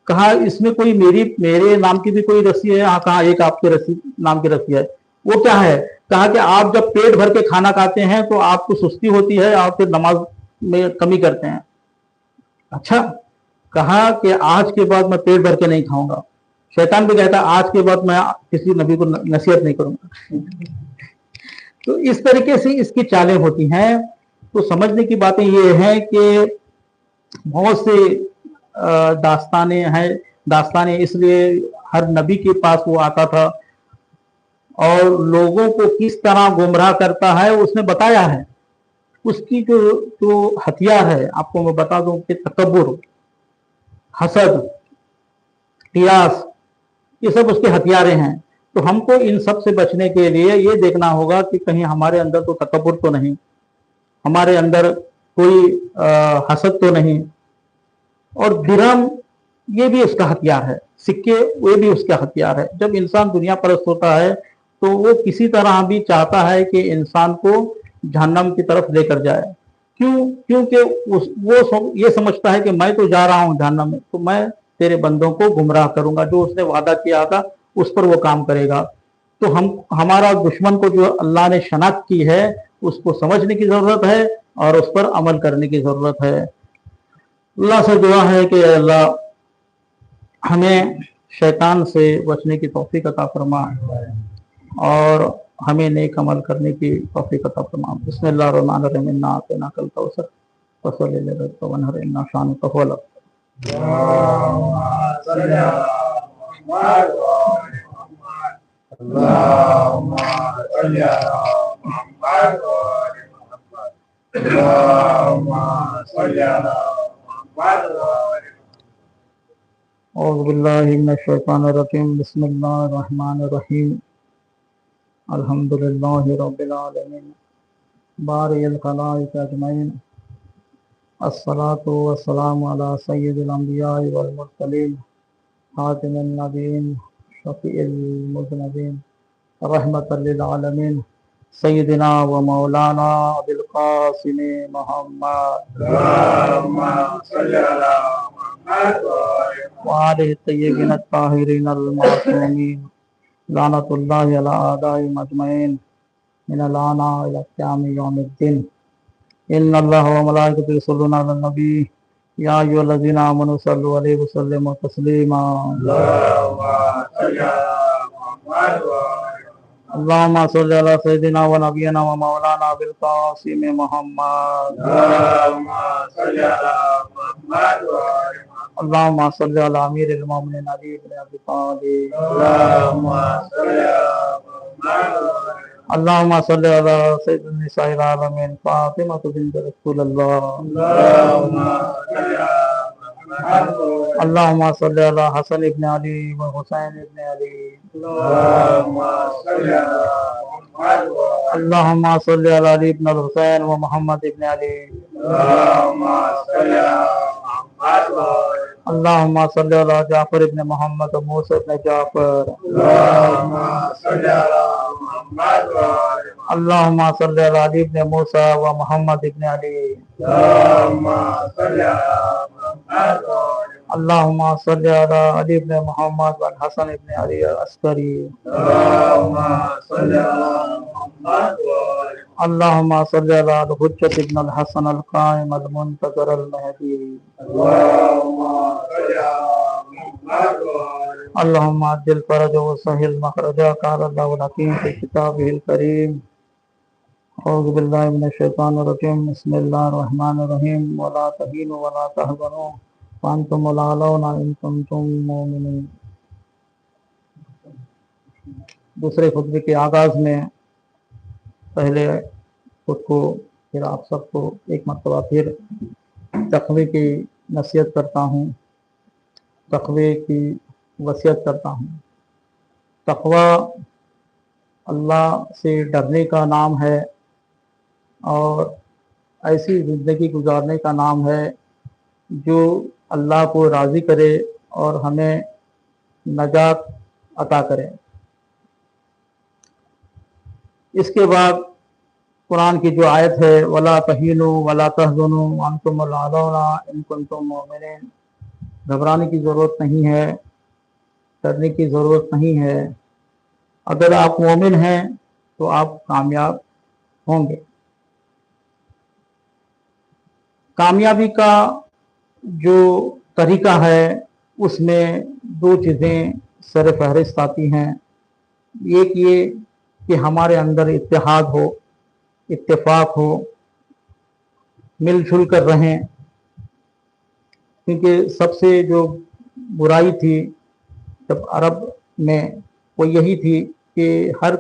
कहा इसमें कोई मेरे नाम की भी कोई रस्सी है? हाँ। कहा एक आपके नाम की रस्सी है। वो क्या है? कहा कि आप जब पेट भर के खाना खाते हैं तो आपको सुस्ती होती है और फिर नमाज में कमी करते हैं। अच्छा। कहा कि आज के बाद मैं पेट भर के नहीं खाऊंगा। शैतान भी कहता है आज के बाद मैं किसी नबी को नसीहत नहीं करूंगा। तो इस तरीके से इसकी चालें होती हैं। तो समझने की बातें ये हैं कि बहुत से दास्तानें इसलिए हर नबी के पास वो आता था और लोगों को किस तरह गुमराह करता है उसने बताया है। उसकी जो हथियार है आपको मैं बता दूं कि तकब्बुर, हसद, कियास, ये सब उसके हथियारें हैं। तो हमको इन सब से बचने के लिए ये देखना होगा कि कहीं हमारे अंदर तो तकब्बुर तो नहीं, हमारे अंदर कोई हसद तो नहीं, और दिरहम یہ بھی اس کا ہتھیار ہے، سکے یہ بھی اس کا ہتھیار ہے۔ جب انسان دنیا پرست ہوتا ہے تو وہ کسی طرح بھی چاہتا ہے کہ انسان کو جہنم کی طرف لے کر جائے۔ کیونکہ وہ یہ سمجھتا ہے کہ میں تو جا رہا ہوں جہنم میں، تو میں تیرے بندوں کو گمراہ کروں گا، جو اس نے وعدہ کیا تھا اس پر وہ کام کرے گا۔ تو ہمارا دشمن کو جو اللہ نے شناخت کی ہے اس کو سمجھنے کی ضرورت ہے اور اس پر عمل کرنے کی ضرورت ہے۔ اللہ سے دعا ہے کہ اے اللہ ہمیں شیطان سے بچنے کی توفیق عطا فرما اور ہمیں نیک عمل کرنے کی توفیق عطا فرما۔ بسم اللہ الرحمن الرحیم، انا اعطیناک الکوثر فصلی لربک وانحر ان شانک هو الابتر۔ اعوذ باللہ من الشیطان الرجیم، بسم اللہ الرحمن الرحیم، الحمد للہ رب العالمین، بارئ الخلائق اجمعین، الصلاة والسلام علی سید الانبیاء والمرسلین، خاتم النبیین، شفیع المذنبین، رحمت للعالمین، سیدنا و مولانا ابی القاسم محمد وآلہ الطیبین الطاہرین المعصومین، لعنت اللہ علی اعدائہم اجمعین من الآن الی قیام یوم الدین۔ ان اللہ و ملائکتہ یصلون علی النبی یا ایھا الذین آمنوا صلوا علیہ وسلموا تسلیما۔ اللہم صلی علی سیدنا و نبینا و مولانا ابی القاسم محمد۔ اللہم صلی علی امیر المومنین علی بن ابی طالب۔ اللہم صلی علی سید النساء العالمین فاطمہ بنت رسول اللہ۔ اللہم صلی علی حسن ابن علی و حسین ابن علی۔ اللہم صلی علی علی ابن الحسین و محمد ابن علی۔ اللہم صلی علی جعفر ابن محمد و موسیٰ ابن جعفر۔ اللہم صلی علی علی ابن موسیٰ و محمد ابن علی۔ اللہم صلی علی علی ابن محمد و حسن ابن علی العسکری۔ اللہم صلی علی الحجۃ ابن الحسن القائم المنتظر المہدی۔ اللہم عجل فرجہ وسہل مخرجہ، قال اللہ الحکیم فی کتابہ الکریم۔ اعوذ باللہ من الشیطان الرجیم، بسم اللہ الرحمن الرحیم، ولا تہینوا ولا تحزنوا وانتم الاعلون ان کنتم مؤمنین۔ دوسرے خطبے کے آغاز میں پہلے خود کو پھر آپ سب کو ایک مرتبہ پھر تقوی کی نصیحت کرتا ہوں، تقوی کی وصیت کرتا ہوں۔ تقوی اللہ سے ڈرنے کا نام ہے اور ایسی زندگی گزارنے کا نام ہے جو اللہ کو راضی کرے اور ہمیں نجات عطا کرے۔ اس کے بعد قرآن کی جو آیت ہے وَلَا تَهِنُوا وَلَا تَحْزَنُوا وَأَنْتُمُ الْأَعْلَوْنَ إِن كُنتُم مُؤْمِنِينَ۔ گھبرانے کی ضرورت نہیں ہے، ڈرنے کی ضرورت نہیں ہے، اگر آپ مومن ہیں تو آپ کامیاب ہوں گے۔ کامیابی کا جو طریقہ ہے اس میں دو چیزیں سر فہرست آتی ہیں۔ ایک یہ کہ ہمارے اندر اتحاد ہو، اتفاق ہو، مل جل کر رہیں، کیونکہ سب سے جو برائی تھی جب عرب میں وہ یہی تھی کہ ہر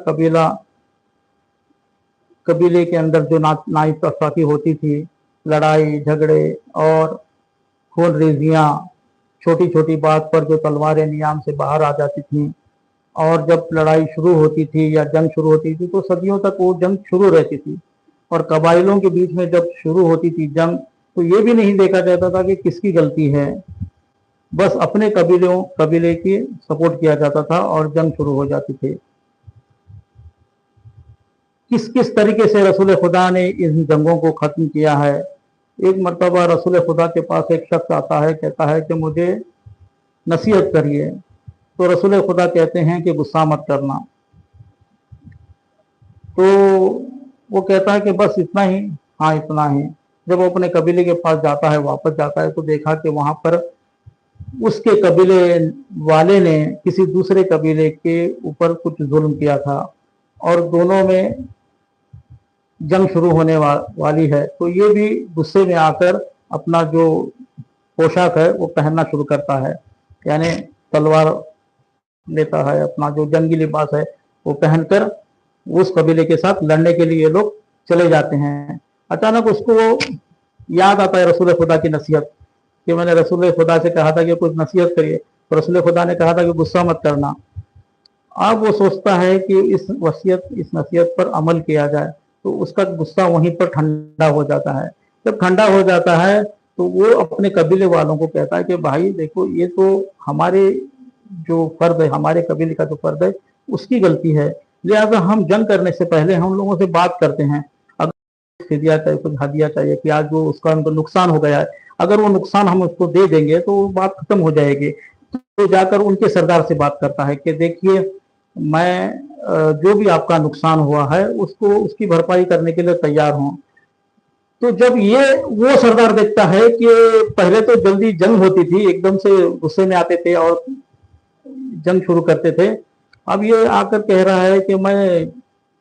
قبیلے کے اندر جو نااتفاقی ہوتی تھی، لڑائی جھگڑے اور خون ریزیاں، چھوٹی چھوٹی بات پر جو تلواریں نیام سے باہر آ جاتی تھیں، اور جب لڑائی شروع ہوتی تھی یا جنگ شروع ہوتی تھی تو صدیوں تک وہ جنگ شروع رہتی تھی، اور قبائلوں کے بیچ میں جب شروع ہوتی تھی جنگ تو یہ بھی نہیں دیکھا جاتا تھا کہ کس کی غلطی ہے، बस अपने कबीले की सपोर्ट किया जाता था और जंग शुरू हो जाती थी। किस किस तरीके से रसूल खुदा ने इन जंगों को खत्म किया है। एक मर्तबा रसूल खुदा के पास एक शख्स आता है, कहता है कि मुझे नसीहत करिए। तो रसूल खुदा कहते हैं कि गुस्सा मत करना। तो वो कहता है कि बस इतना ही। हाँ, इतना ही। जब वो अपने कबीले के पास जाता है, वापस जाता है, तो देखा कि वहां पर उसके कबीले वाले ने किसी दूसरे कबीले के ऊपर कुछ जुल्म किया था और दोनों में जंग शुरू होने वाली है। तो ये भी गुस्से में आकर अपना जो पोशाक है वो पहनना शुरू करता है, यानी तलवार लेता है, अपना जो जंगी लिबास है वो पहनकर उस कबीले के साथ लड़ने के लिए ये लोग चले जाते हैं। अचानक उसको याद आता है रसूल खुदा की नसीहत, कि मैंने रसूल खुदा से कहा था कि कुछ नसीहत करिए, तो रसूल खुदा ने कहा था कि गुस्सा मत करना। अब वो सोचता है कि इस नसीहत पर अमल किया जाए, तो उसका गुस्सा वहीं पर ठंडा हो जाता है। जब ठंडा हो जाता है तो वो अपने कबीले वालों को कहता है कि भाई देखो, ये तो हमारे जो फर्द है, हमारे कबीले का जो फर्द है उसकी गलती है, लिहाजा हम जंग करने से पहले हम लोगों से बात करते हैं। अगर फिदिया चाहिए, कुछ हदिया चाहिए कि आज जो उसका उनको नुकसान हो गया है, अगर वो नुकसान हम उसको दे देंगे तो वो बात खत्म हो जाएगी। तो जाकर उनके सरदार से बात करता है कि देखिए, मैं जो भी आपका नुकसान हुआ है उसकी भरपाई करने के लिए तैयार हूँ। तो जब ये वो सरदार देखता है कि पहले तो जल्दी जंग होती थी, एकदम से गुस्से में आते थे और जंग शुरू करते थे, अब ये आकर कह रहा है कि मैं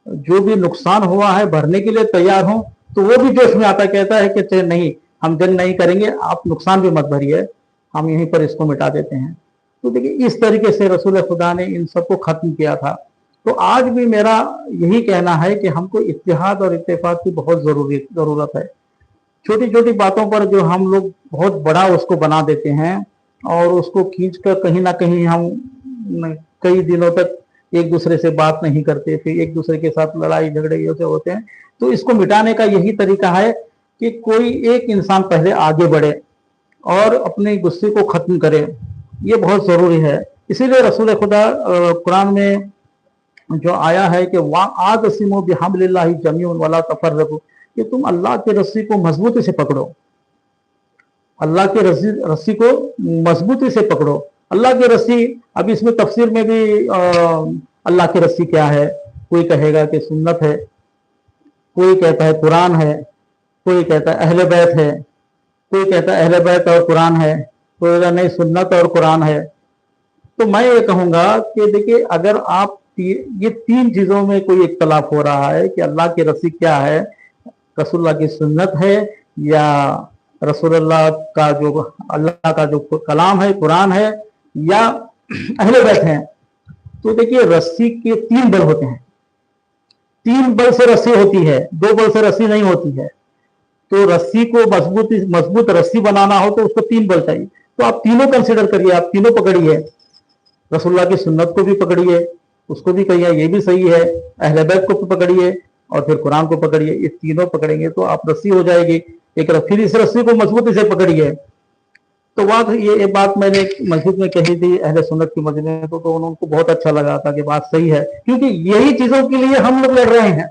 जो भी नुकसान हुआ है भरने के लिए तैयार हूं, तो वो भी जोश में आता, कहता है कि नहीं, हम जंग नहीं करेंगे, आप नुकसान भी मत भरिए, हम यहीं पर इसको मिटा देते हैं। तो देखिए, इस तरीके से रसूल खुदा ने इन सबको खत्म किया था। तो आज भी मेरा यही कहना है कि हमको इत्तेहाद और इत्तेफाक की बहुत जरूरत है। छोटी छोटी बातों पर जो हम लोग बहुत बड़ा उसको बना देते हैं और उसको खींच कर कहीं ना कहीं हम कई दिनों तक एक दूसरे से बात नहीं करते, फिर एक दूसरे के साथ लड़ाई झगड़े से होते हैं। तो इसको मिटाने का यही तरीका है कि कोई एक इंसान पहले आगे बढ़े और अपने गुस्से को खत्म करे, ये बहुत जरूरी है। इसीलिए रसूल खुदा कुरान में जो आया है कि वातसिमू बिहब्लिल्लाहि जमीअन वला तफर्रकू, कि तुम अल्लाह की रस्सी को मजबूती से पकड़ो, अल्लाह की रस्सी को मजबूती से पकड़ो। अल्लाह की रस्सी, अब इसमें तफसीर में भी अल्लाह की रस्सी क्या है, कोई कहेगा कि सुन्नत है, कोई कहता है कुरान है, कोई कहता है अहले बैत है, कोई कहता है अहले बैत और कुरान है, कोई कहता नहीं सुन्नत और कुरान है। तो मैं ये कहूंगा कि देखिए, अगर आप ये तीन चीजों में कोई इख्तलाफ हो रहा है कि अल्लाह की रस्सी क्या है, रसूलुल्लाह की सुन्नत है या रसूलुल्लाह का जो अल्लाह का जो कलाम है कुरान है या अहले बैत है, तो देखिए रस्सी के तीन बल होते हैं। तीन बल से रस्सी होती है, दो बल से रस्सी नहीं होती है। तो रस्सी को मजबूत रस्सी बनाना हो तो उसको तीन बल चाहिए। तो आप तीनों कंसिडर करिए, आप तीनों पकड़िए, रसूलुल्लाह की सुन्नत को भी पकड़िए, उसको भी कहिए ये भी सही है, अहले बैत को पकड़िए और फिर कुरान को पकड़िए। ये तीनों पकड़ेंगे तो आप रस्सी हो जाएगी। फिर इस रस्सी को मजबूती से पकड़िए। तो बात ये बात मैंने मस्जिद में कही थी अहले सुन्नत की मस्जिद में, तो उनको बहुत अच्छा लगा था कि बात सही है, क्योंकि यही चीजों के लिए हम लोग लड़ रहे हैं।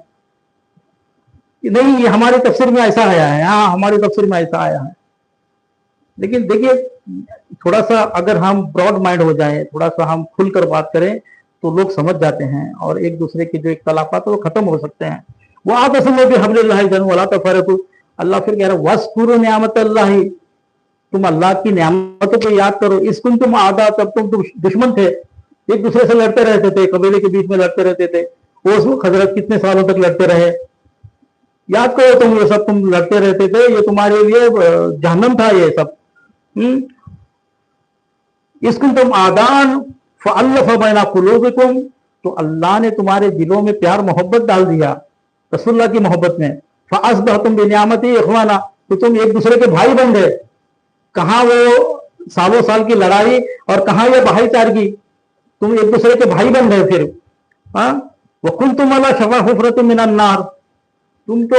नहीं, ये हमारी तफसीर में ऐसा आया है, हाँ हमारी तफसीर में ऐसा आया है। लेकिन देखिए, थोड़ा सा अगर हम ब्रॉड माइंड हो जाए, थोड़ा सा हम खुलकर बात करें तो लोग समझ जाते हैं और एक दूसरे के जो इख्तलाफात है वो खत्म हो सकते हैं। वो आतसिमू बिहब्लिल्लाहि जमीअन वला तफर्रकू। अल्लाह फिर कह रहा है वज़कुरू निअमतल्लाहि, तुम अल्लाह की नियामतों को याद करो। इसकुन तुम आदा, तब तुम दुश्मन थे, एक दूसरे से लड़ते रहते थे, कबीले के बीच में लड़ते रहते थे। वो हजरत कितने सालों तक लड़ते रहे, याद करो तुम, ये सब तुम लड़ते रहते थे, ये तुम्हारे लिए जहन्नम था ये सब। इसकुन तुम आदान फ़अल्लफ़ बैना क़ुलूबिकुम, तो अल्लाह ने तुम्हारे दिलों में प्यार मोहब्बत डाल दिया रसूलुल्लाह की मोहब्बत में। फ़अस्बहतुम बिनियामती इख़वाना, तो तुम एक दूसरे के भाई बन गए। कहाँ वो सालों साल की लड़ाई और कहाँ ये भाईचारगी, तुम एक दूसरे के भाई बन गए फिर। वकुंतुम अला शफ़ा हुफ़रतिन मिनन नार, तुम तो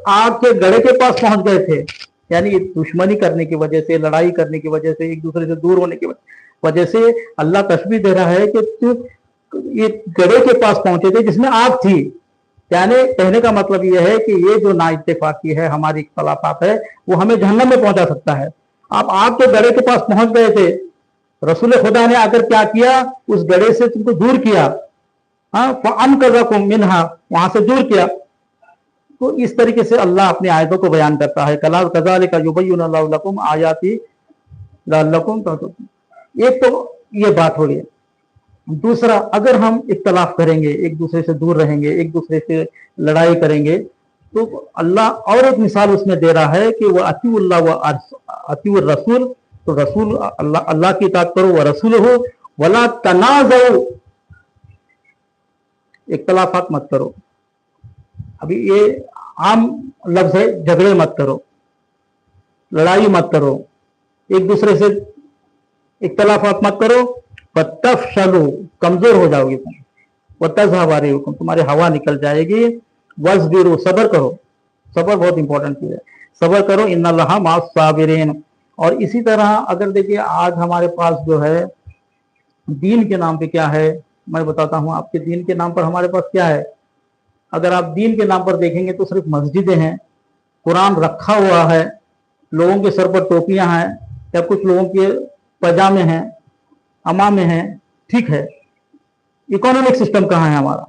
आग के गड़े के पास पहुंच गए थे। यानी दुश्मनी करने की वजह से, लड़ाई करने की वजह से, एक दूसरे से दूर होने की वजह से अल्लाह तशबीह दे रहा है कि ये गड़े के पास पहुंचे थे जिसमें आग थी। यानी कहने का मतलब यह है कि ये जो नाइत्तेफाकी है, हमारी इख्तलाफात है, वो हमें जहन्नम में पहुंचा सकता है। आप आग के गड़े के पास पहुंच गए थे, रसूल खुदा ने आकर क्या किया, उस गड़े से तुमको दूर किया, हाँ, फअनक़ज़कुम मिन्हा, वहां से दूर किया। तो इस तरीके से अल्लाह अपनी आयतों को बयान करता है। कज़ालिका युबय्यिनु लकुम आयाति लअल्लकुम तहतदून। एक तो ये बात हो रही है। दूसरा, अगर हम इख्तलाफ करेंगे, एक दूसरे से दूर रहेंगे, एक दूसरे से लड़ाई करेंगे, तो अल्लाह और एक मिसाल उसमें दे रहा है कि वह अतीउल्लाह व अतीउर रसूल, तो रसूल अल्लाह की इताअत करो, व रसूल हो, वला तनाज़उ, इख्तलाफात मत करो। अभी ये आम लफ्ज है, झगड़े मत करो, लड़ाई मत करो, एक दूसरे से इख्तलाफात मत करो। फतफशलू, कमजोर हो जाओगे तुम, वतज़हबा रिहुकुम, तुम्हारी हवा निकल जाएगी। वस्बिरु, सब्र करो, सब्र बहुत इंपॉर्टेंट चीज है, सब्र करो, इन्नल्लाहा मअस साबिरीन। और इसी तरह अगर देखिए आज हमारे पास जो है दीन के नाम पे क्या है, मैं बताता हूँ आपके। दीन के नाम पर हमारे पास क्या है, अगर आप दीन के नाम पर देखेंगे तो सिर्फ मस्जिदें हैं, कुरान रखा हुआ है, लोगों के सर पर टोपियां हैं, या कुछ लोगों के पजामे हैं, अमामे हैं, ठीक है। इकोनॉमिक सिस्टम कहाँ है हमारा,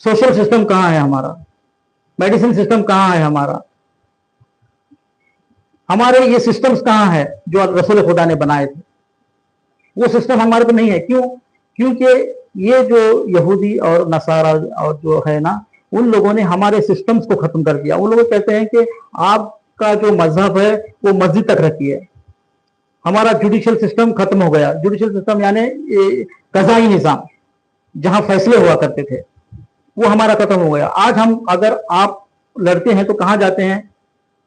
सोशल सिस्टम कहाँ है हमारा, मेडिसिन सिस्टम कहाँ है हमारा, हमारे ये सिस्टम्स कहाँ है जो रसूल खुदा ने बनाए थे, वो सिस्टम हमारे पे नहीं है। क्यों? क्योंकि ये जो यहूदी और नसारा और जो है ना, उन लोगों ने हमारे सिस्टम्स को खत्म कर दिया। उन लोग कहते हैं कि आपका जो मजहब है वो मस्जिद तक रखिए, हमारा जुडिशियल सिस्टम खत्म हो गया। जुडिशियल सिस्टम यानी कज़ाई निज़ाम, जहां फैसले हुआ करते थे, वो हमारा खत्म हो गया। आज हम, अगर आप लड़ते हैं तो कहाँ जाते हैं,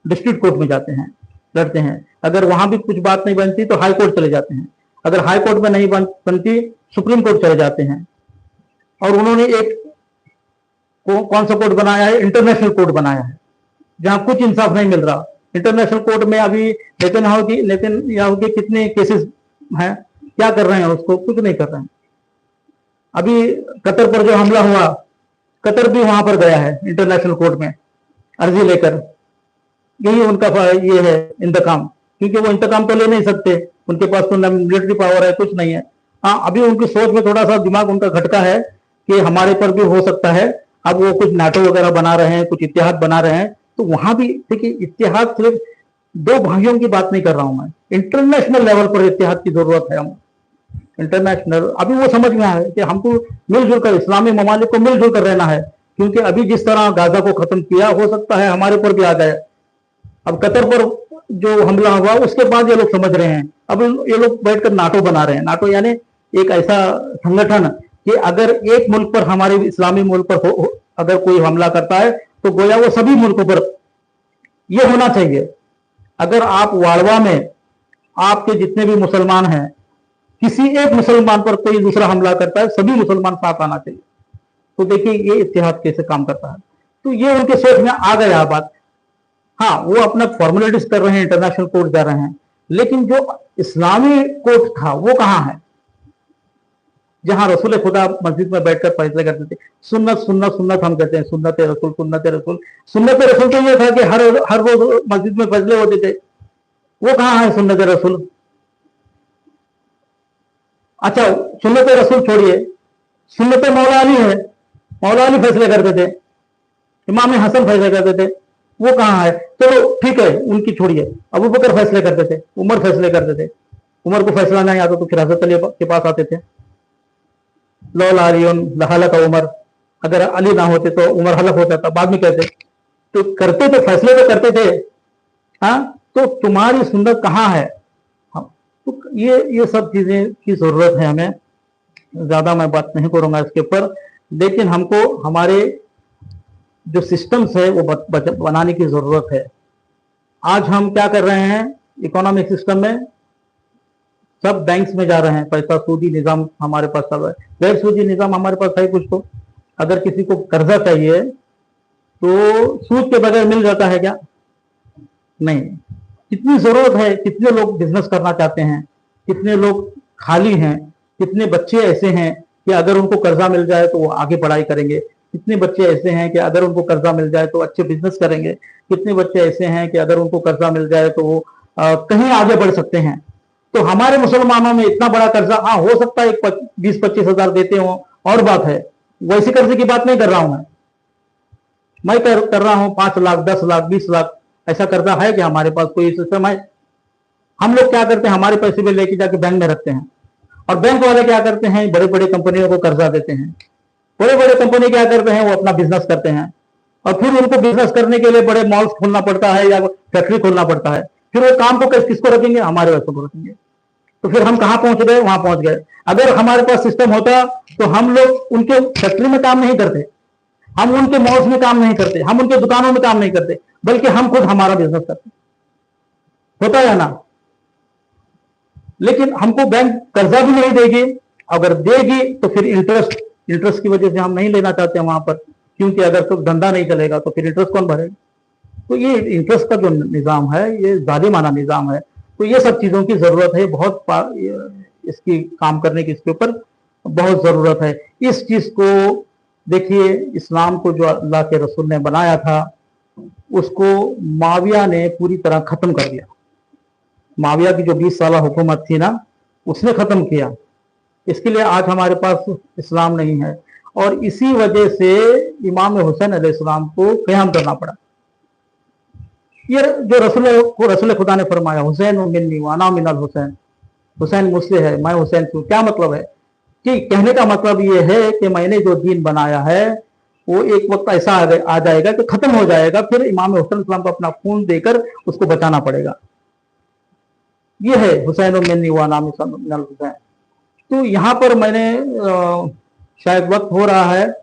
डिस्ट्रिक्ट कोर्ट में जाते हैं, लड़ते हैं। अगर वहां भी कुछ बात नहीं बनती तो हाई कोर्ट चले जाते हैं, अगर हाई कोर्ट में नहीं बनती सुप्रीम कोर्ट चले जाते हैं। और उन्होंने एक कौन सा कोर्ट बनाया है, इंटरनेशनल कोर्ट बनाया है, जहां कुछ इंसाफ नहीं मिल रहा। इंटरनेशनल कोर्ट में अभी नेतन्याहू के कितने केसेस हैं, क्या कर रहे हैं उसको, कुछ नहीं कर रहे हैं। अभी कतर पर जो हमला हुआ, कतर भी वहां पर गया है इंटरनेशनल कोर्ट में अर्जी लेकर। यही उनका ये है इंतकाम, क्योंकि वो इंतकाम तो ले नहीं सकते, उनके पास तो मिलिट्री पावर है, कुछ नहीं है। हाँ, अभी उनकी सोच में थोड़ा सा दिमाग उनका खटका है कि हमारे पर भी हो सकता है। अब वो कुछ नाटो वगैरह बना रहे हैं, कुछ इत्तेहाद बना रहे हैं, तो वहां भी देखिए इत्तेहाद सिर्फ दो भाइयों की बात नहीं कर रहा हूं मैं, इंटरनेशनल लेवल पर इत्तेहाद की जरूरत है। हम इंटरनेशनल, अभी वो समझ में आया कि हमको मिलजुल कर, इस्लामी ममालिक को मिलजुल कर रहना है, क्योंकि अभी जिस तरह गाजा को खत्म किया, हो सकता है हमारे पर भी आ जाए। अब कतर पर जो हमला हुआ उसके बाद ये लोग समझ रहे हैं, अब ये लोग बैठकर नाटो बना रहे हैं। नाटो यानी एक ऐसा संगठन कि अगर एक मुल्क पर, हमारे इस्लामी मुल्क पर अगर कोई हमला करता है तो गोया वो सभी मुल्कों पर ये होना चाहिए। अगर आप वाड़वा में आपके जितने भी मुसलमान हैं, किसी एक मुसलमान पर कोई दूसरा हमला करता है, सभी मुसलमान साथ आना चाहिए। तो देखिए ये इत्तेहाद कैसे काम करता है। तो ये उनके सोच में आ गया बात। हाँ, वो अपना फॉर्मुलेटिस कर रहे हैं, इंटरनेशनल कोर्ट जा रहे हैं, लेकिन जो इस्लामी कोर्ट था वो कहाँ है, जहां रसूल खुदा मस्जिद में बैठकर फैसले करते थे। सुन्नत सुन्नत सुन्नत हम कहते हैं, सुन्नत रसूल सुन्नत रसूल। सुन्नत रसूल तो ये था कि हर रोज मस्जिद में फैसले होते थे, वो कहाँ है सुन्नत रसूल। अच्छा, सुन्नत रसूल छोड़िए, सुन्नत मौला अली है, मौला अली फैसले करते थे, इमाम हसन फैसले करते थे, वो कहाँ है। तो ठीक है, उनकी छोड़िए, अबू बकर फैसले करते थे, उमर फैसले करते थे। उमर को फैसला नहीं आता तो फिर हजरत अली के पास आते थे, लौला अलीउन लहलक उमर, अगर अली ना होते तो उमर हलक होता था, बाद में कहते। तो करते थे, फैसले तो करते थे। हाँ, तो तुम्हारी सुन्नत कहाँ है। तो ये सब चीजें की जरूरत है हमें। ज्यादा मैं बात नहीं करूंगा इसके ऊपर, लेकिन हमको हमारे जो सिस्टम्स है वो बनाने की जरूरत है। आज हम क्या कर रहे हैं, इकोनॉमिक सिस्टम में सब बैंक्स में जा रहे हैं, पैसा सूदी निजाम हमारे पास सब है। गैर सूदी निजाम हमारे पास है कुछ तो। अगर किसी को कर्जा चाहिए तो सूद के बगैर मिल जाता है क्या? नहीं, कितनी जरूरत है, कितने लोग बिजनेस करना चाहते हैं, कितने लोग खाली हैं, कितने बच्चे ऐसे हैं कि अगर उनको कर्जा मिल जाए तो वो आगे पढ़ाई करेंगे, कितने बच्चे ऐसे हैं कि अगर उनको कर्जा मिल जाए तो अच्छे बिजनेस करेंगे, कितने बच्चे ऐसे हैं कि अगर उनको कर्जा मिल जाए तो वो कहीं आगे बढ़ सकते हैं। तो हमारे मुसलमानों में इतना बड़ा कर्जा, हाँ हो सकता है 20-25 हजार देते हो और बात है, वैसे कर्जे की बात नहीं कर रहा हूं मैं कर रहा हूं 5 लाख 10 लाख 20 लाख ऐसा कर्जा है कि हमारे पास कोई सिस्टम है? हम लोग क्या करते हैं, हमारे पैसे भी लेके जाके बैंक में रखते हैं, और बैंक वाले क्या करते हैं, बड़े बड़े कंपनियों को कर्जा देते हैं। बड़े बड़े कंपनी क्या करते हैं, वो अपना बिजनेस करते हैं, और फिर उनको बिजनेस करने के लिए बड़े मॉल्स खोलना पड़ता है या फैक्ट्री खोलना पड़ता है। फिर वो काम को किसको रखेंगे, हमारे पैसों को रखेंगे। तो फिर हम कहां पहुंच गए, वहां पहुंच गए। अगर हमारे पास सिस्टम होता तो हम लोग उनके फैक्ट्री में काम नहीं करते, हम उनके मॉल्स में काम नहीं करते, हम उनके दुकानों में काम नहीं करते, बल्कि हम खुद हमारा बिजनेस करते। होता है ना? लेकिन हमको बैंक कर्जा भी नहीं देगी, अगर देगी तो फिर इंटरेस्ट की वजह से हम नहीं लेना चाहते हैं वहां पर, क्योंकि अगर तो धंधा नहीं चलेगा तो फिर इंटरेस्ट कौन भरेगा? तो ये इंटरेस्ट का जो निजाम है ये जालिमाना निजाम है। तो ये सब चीजों की जरूरत है, बहुत इसकी काम करने की इसके ऊपर बहुत जरूरत है। इस चीज को देखिए, इस्लाम को जो अल्लाह के रसूल ने बनाया था उसको माविया ने पूरी तरह खत्म कर दिया। माविया की जो 20 साल हुकूमत थी ना, उसने खत्म किया। इसके लिए आज हमारे पास इस्लाम नहीं है, और इसी वजह से इमाम हुसैन अलैहिस्सलाम को क़याम करना पड़ा। ये जो रसूल खुदा ने फरमाया, हुसैन मिन्नी वाना मिनल हुसैन, हुसैन मुझसे है, मैं हुसैन से हूं। क्या मतलब है कि कहने का मतलब ये है कि मैंने जो दीन बनाया है वो एक वक्त ऐसा आ जाएगा कि खत्म हो जाएगा, फिर इमाम हुसैन अलैहिस्सलाम को अपना खून देकर उसको बचाना पड़ेगा। ये है हुसैन मिन्नी वाना मिनल हुसैन। तो यहाँ पर मैंने शायद वक्त हो रहा है,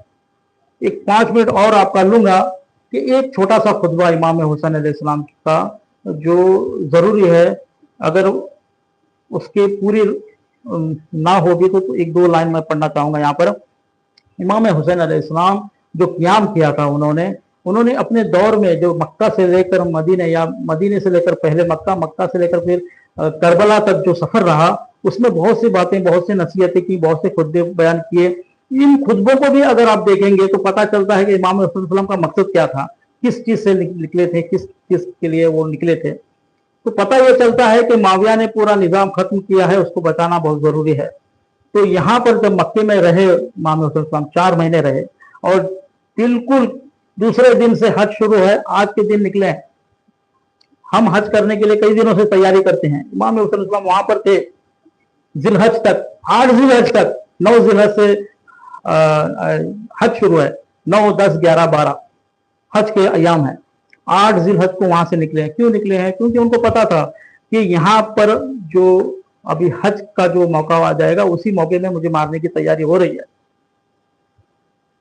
एक 5 मिनट और आपका लूंगा कि एक छोटा सा खुतबा इमाम हुसैन अलैहिस्सलाम का जो जरूरी है, अगर उसके पूरी ना होगी तो 1-2 लाइन मैं पढ़ना चाहूंगा। यहाँ पर इमाम हुसैन अलैहिस्सलाम जो क़याम किया था उन्होंने अपने दौर में जो मक्का से लेकर मदीने, या मदीने से लेकर पहले मक्का से लेकर फिर करबला तक जो सफर रहा, उसमें बहुत सी बातें, बहुत सी नसीहतें की, बहुत से खुतबे बयान किए। इन खुतबों को भी अगर आप देखेंगे तो पता चलता है कि इमाम हुसैन का मकसद क्या था, किस चीज से निकले थे, किस के लिए वो निकले थे। तो पता यह चलता है कि माविया ने पूरा निजाम खत्म किया है, उसको बचाना बहुत जरूरी है। तो यहाँ पर जब मक्के में रहे इमाम हुसैन 4 महीने रहे, और बिल्कुल दूसरे दिन से हज शुरू है, आज के दिन निकले हैं। हम हज करने के लिए कई दिनों से तैयारी करते हैं। इमाम हुसैन वहां पर थे जिलहज तक, 8 जिलहज तक, 9 जिलहज से हज शुरू है, 9, 10, 11, 12 हज के अयाम है। 8 जिलहज को वहां से निकले हैं। क्यों निकले हैं? क्योंकि उनको पता था कि यहाँ पर जो अभी हज का जो मौका आ जाएगा, उसी मौके में मुझे मारने की तैयारी हो रही है।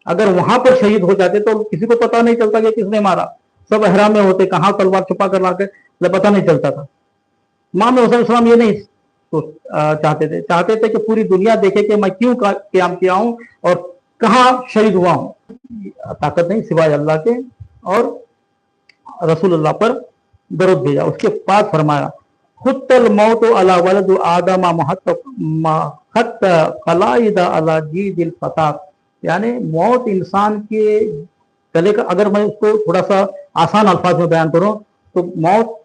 अगर वहां पर शहीद हो जाते तो किसी को पता नहीं चलता कि किसने मारा, सब एहराम में होते, कहां तलवार छुपा कर लाके पता नहीं चलता था। इमाम हुसैन ये नहीं तो चाहते थे कि पूरी दुनिया देखे कि मैं क्यों क़याम किया हूं और कहां शहीद हुआ हूं। ताकत नहीं सिवाय अल्लाह के, और रसूलुल्लाह पर दरूद भेजा। उसके बाद फरमाया, खुत्तल मौत अला वलद आदम महत कलाइदा अला जीदिल फतात, यानी मौत इंसान के गले का, अगर मैं उसको थोड़ा सा आसान अल्फाज में बयान करूं तो मौत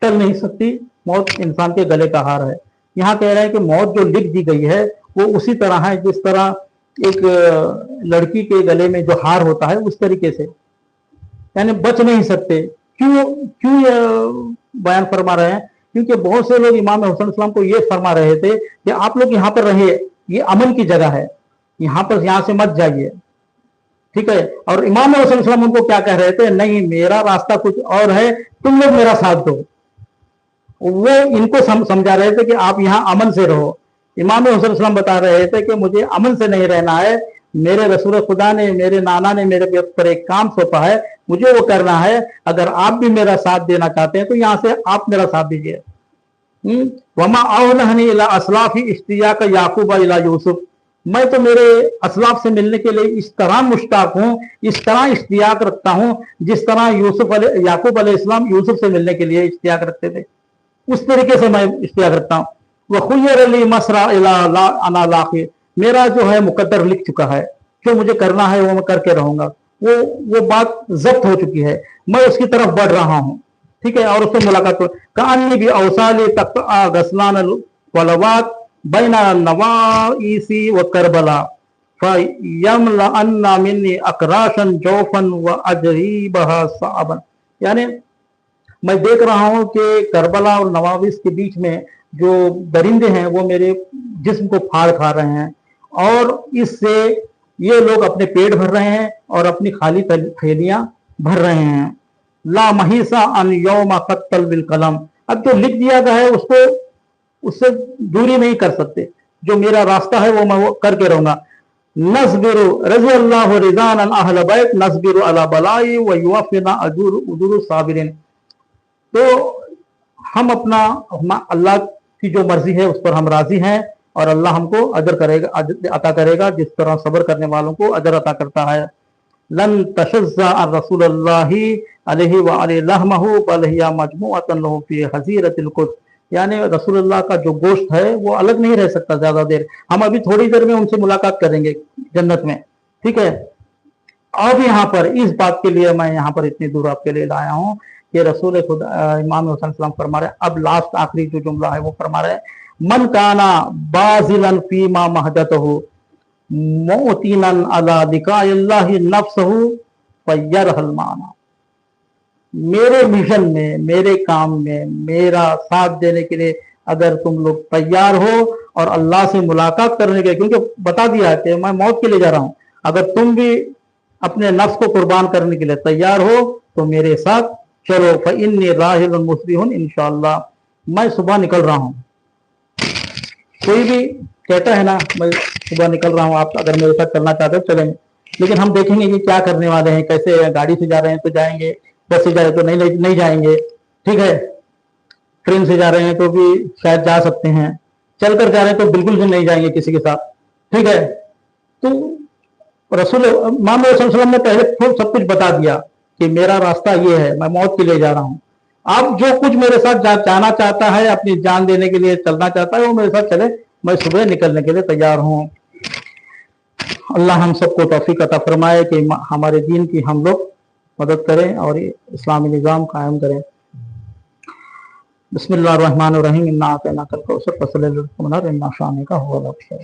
टल नहीं सकती, मौत इंसान के गले का हार है। यहाँ कह रहे हैं कि मौत जो लिख दी गई है वो उसी तरह है जिस तरह एक लड़की के गले में जो हार होता है, उस तरीके से, यानी बच नहीं सकते। क्यों ये बयान फरमा रहे हैं? क्योंकि बहुत से लोग इमाम हुसैन सलाम को ये फरमा रहे थे कि आप लोग यहाँ पर रहिए, ये अमन की जगह है, यहाँ से मत जाइए, ठीक है। और इमाम हुसैन सलाम उनको क्या कह रहे थे? नहीं, मेरा रास्ता कुछ और है, तुम लोग मेरा साथ दो। वो इनको समझा रहे थे कि आप यहाँ अमन से रहो। इमाम हुसैन सलाम बता रहे थे कि मुझे अमन से नहीं रहना है, मेरे रसूल खुदा ने, मेरे नाना ने मेरे पर एक काम सौंपा है, मुझे वो करना है। अगर आप भी मेरा साथ देना चाहते हैं तो यहाँ से आप मेरा साथ दीजिए। वमा औलहनी इला अस्लाफी इश्तियाक याकूब इला यूसुफ, मैं तो मेरे असलाफ से मिलने के लिए इस तरह मुश्ताक हूँ, इस तरह इश्तियाक रखता हूँ जिस तरह याकूब अलैहिस्सलाम यूसुफ से मिलने के लिए इश्तियाक रखते थे, उस तरीके से मैं इश्तियाक रखता हूँ। वह खुय्यर अली मसरा अना लाखी, मेरा जो है मुकद्दर लिख चुका है, जो मुझे करना है वो मैं करके रहूंगा, वो बात जब्त हो चुकी है, मैं उसकी तरफ बढ़ रहा हूँ। ठीक है, और उससे मुलाकात कहानी भी अवसाली तक गसलान वलवात बैना नवाईसी व करबला फयमला मिन्नी अकराशन जौफन व अजरीबहा साबन, यानी मैं देख रहा हूं कि करबला और नवाबिस के बीच में जो दरिंदे हैं वो मेरे जिस्म को फाड़ खा रहे हैं, और इससे ये लोग अपने पेट भर रहे हैं और अपनी खाली थैलियां भर रहे हैं। ला महिसा अन यौमा कत्तल बिल कलम, अब जो लिख दिया गया है उसको उससे दूरी नहीं कर सकते, जो मेरा रास्ता है वो मैं वो करके रहूंगा। नस्बिरु रज़ी अल्लाह रिज़ान अन अहल बैत नस्बिरु अला बलाई व युवफ़िना अजूर साबिरिन, तो हम अपना अल्लाह की जो मर्जी है उस पर हम राजी हैं, और अल्लाह हमको अजर करेगा, अता करेगा जिस तरह सब्र करने वालों को अजर अता करता है। लन तशज़्ज़ा अन रसूलुल्लाहि अलैहि व अलैहि लहमहु बल हिया मजमुअतन लहु फी हज़ीरतिल कुद्स, यानी रसूलुल्लाह का जो गोश्त है वो अलग नहीं रह सकता ज्यादा देर। हम अभी थोड़ी देर में उनसे मुलाकात करेंगे जन्नत में, ठीक है। अब यहाँ पर इस बात के लिए मैं यहाँ पर इतनी दूर आपके लिए लाया हूँ कि रसूल खुदा इमाम हुसैन सलाम फरमा रहे, अब लास्ट आखिरी जो जुमला है वो फरमा रहे, मन काना बाजिलन फीमा महजतहु मोतीनन अला लिकाइल्लाहि नफ्सहु फयरहल माना, मेरे मिशन में, मेरे काम में मेरा साथ देने के लिए अगर तुम लोग तैयार हो और अल्लाह से मुलाकात करने के, क्योंकि बता दिया कि मैं मौत के लिए जा रहा हूं, अगर तुम भी अपने नफ्स को कुर्बान करने के लिए तैयार हो तो मेरे साथ चलो। फ़इन्नी राहिलुन मुस्बिहुन इंशाअल्लाह, मैं सुबह निकल रहा हूं। कोई भी कहता है ना मैं सुबह निकल रहा हूं, आप अगर मेरे साथ चलना चाहते हो चलेंगे, लेकिन हम देखेंगे कि क्या करने वाले हैं, कैसे, गाड़ी से जा रहे हैं तो जाएंगे, बस से जा रहे हैं तो नहीं जाएंगे, ठीक है, ट्रेन से जा रहे हैं तो भी शायद जा सकते हैं, चलकर जा रहे हैं तो बिल्कुल भी नहीं जाएंगे किसी के साथ, ठीक है। तो रसूल मोहम्मद सल्लल्लाहु अलैहि वसल्लम ने पहले सब कुछ बता दिया कि मेरा रास्ता ये है, मैं मौत के लिए जा रहा हूँ। अब जो कुछ मेरे साथ जाना चाहता है, अपनी जान देने के लिए चलना चाहता है, वो मेरे साथ चले, मैं सुबह निकलने के लिए तैयार हूँ। अल्लाह हम सबको तौफीक अता फरमाए कि हमारे दीन की हम लोग मदद करें और इस्लामी निज़ाम कायम करें। बिस्मिल्लाहिर्रहमानिर्रहीम, इन्ना अतैनाकल कौसर फसलि लिल मुनज़्ज़िर इन्ना शानिअका हुवल अबतर।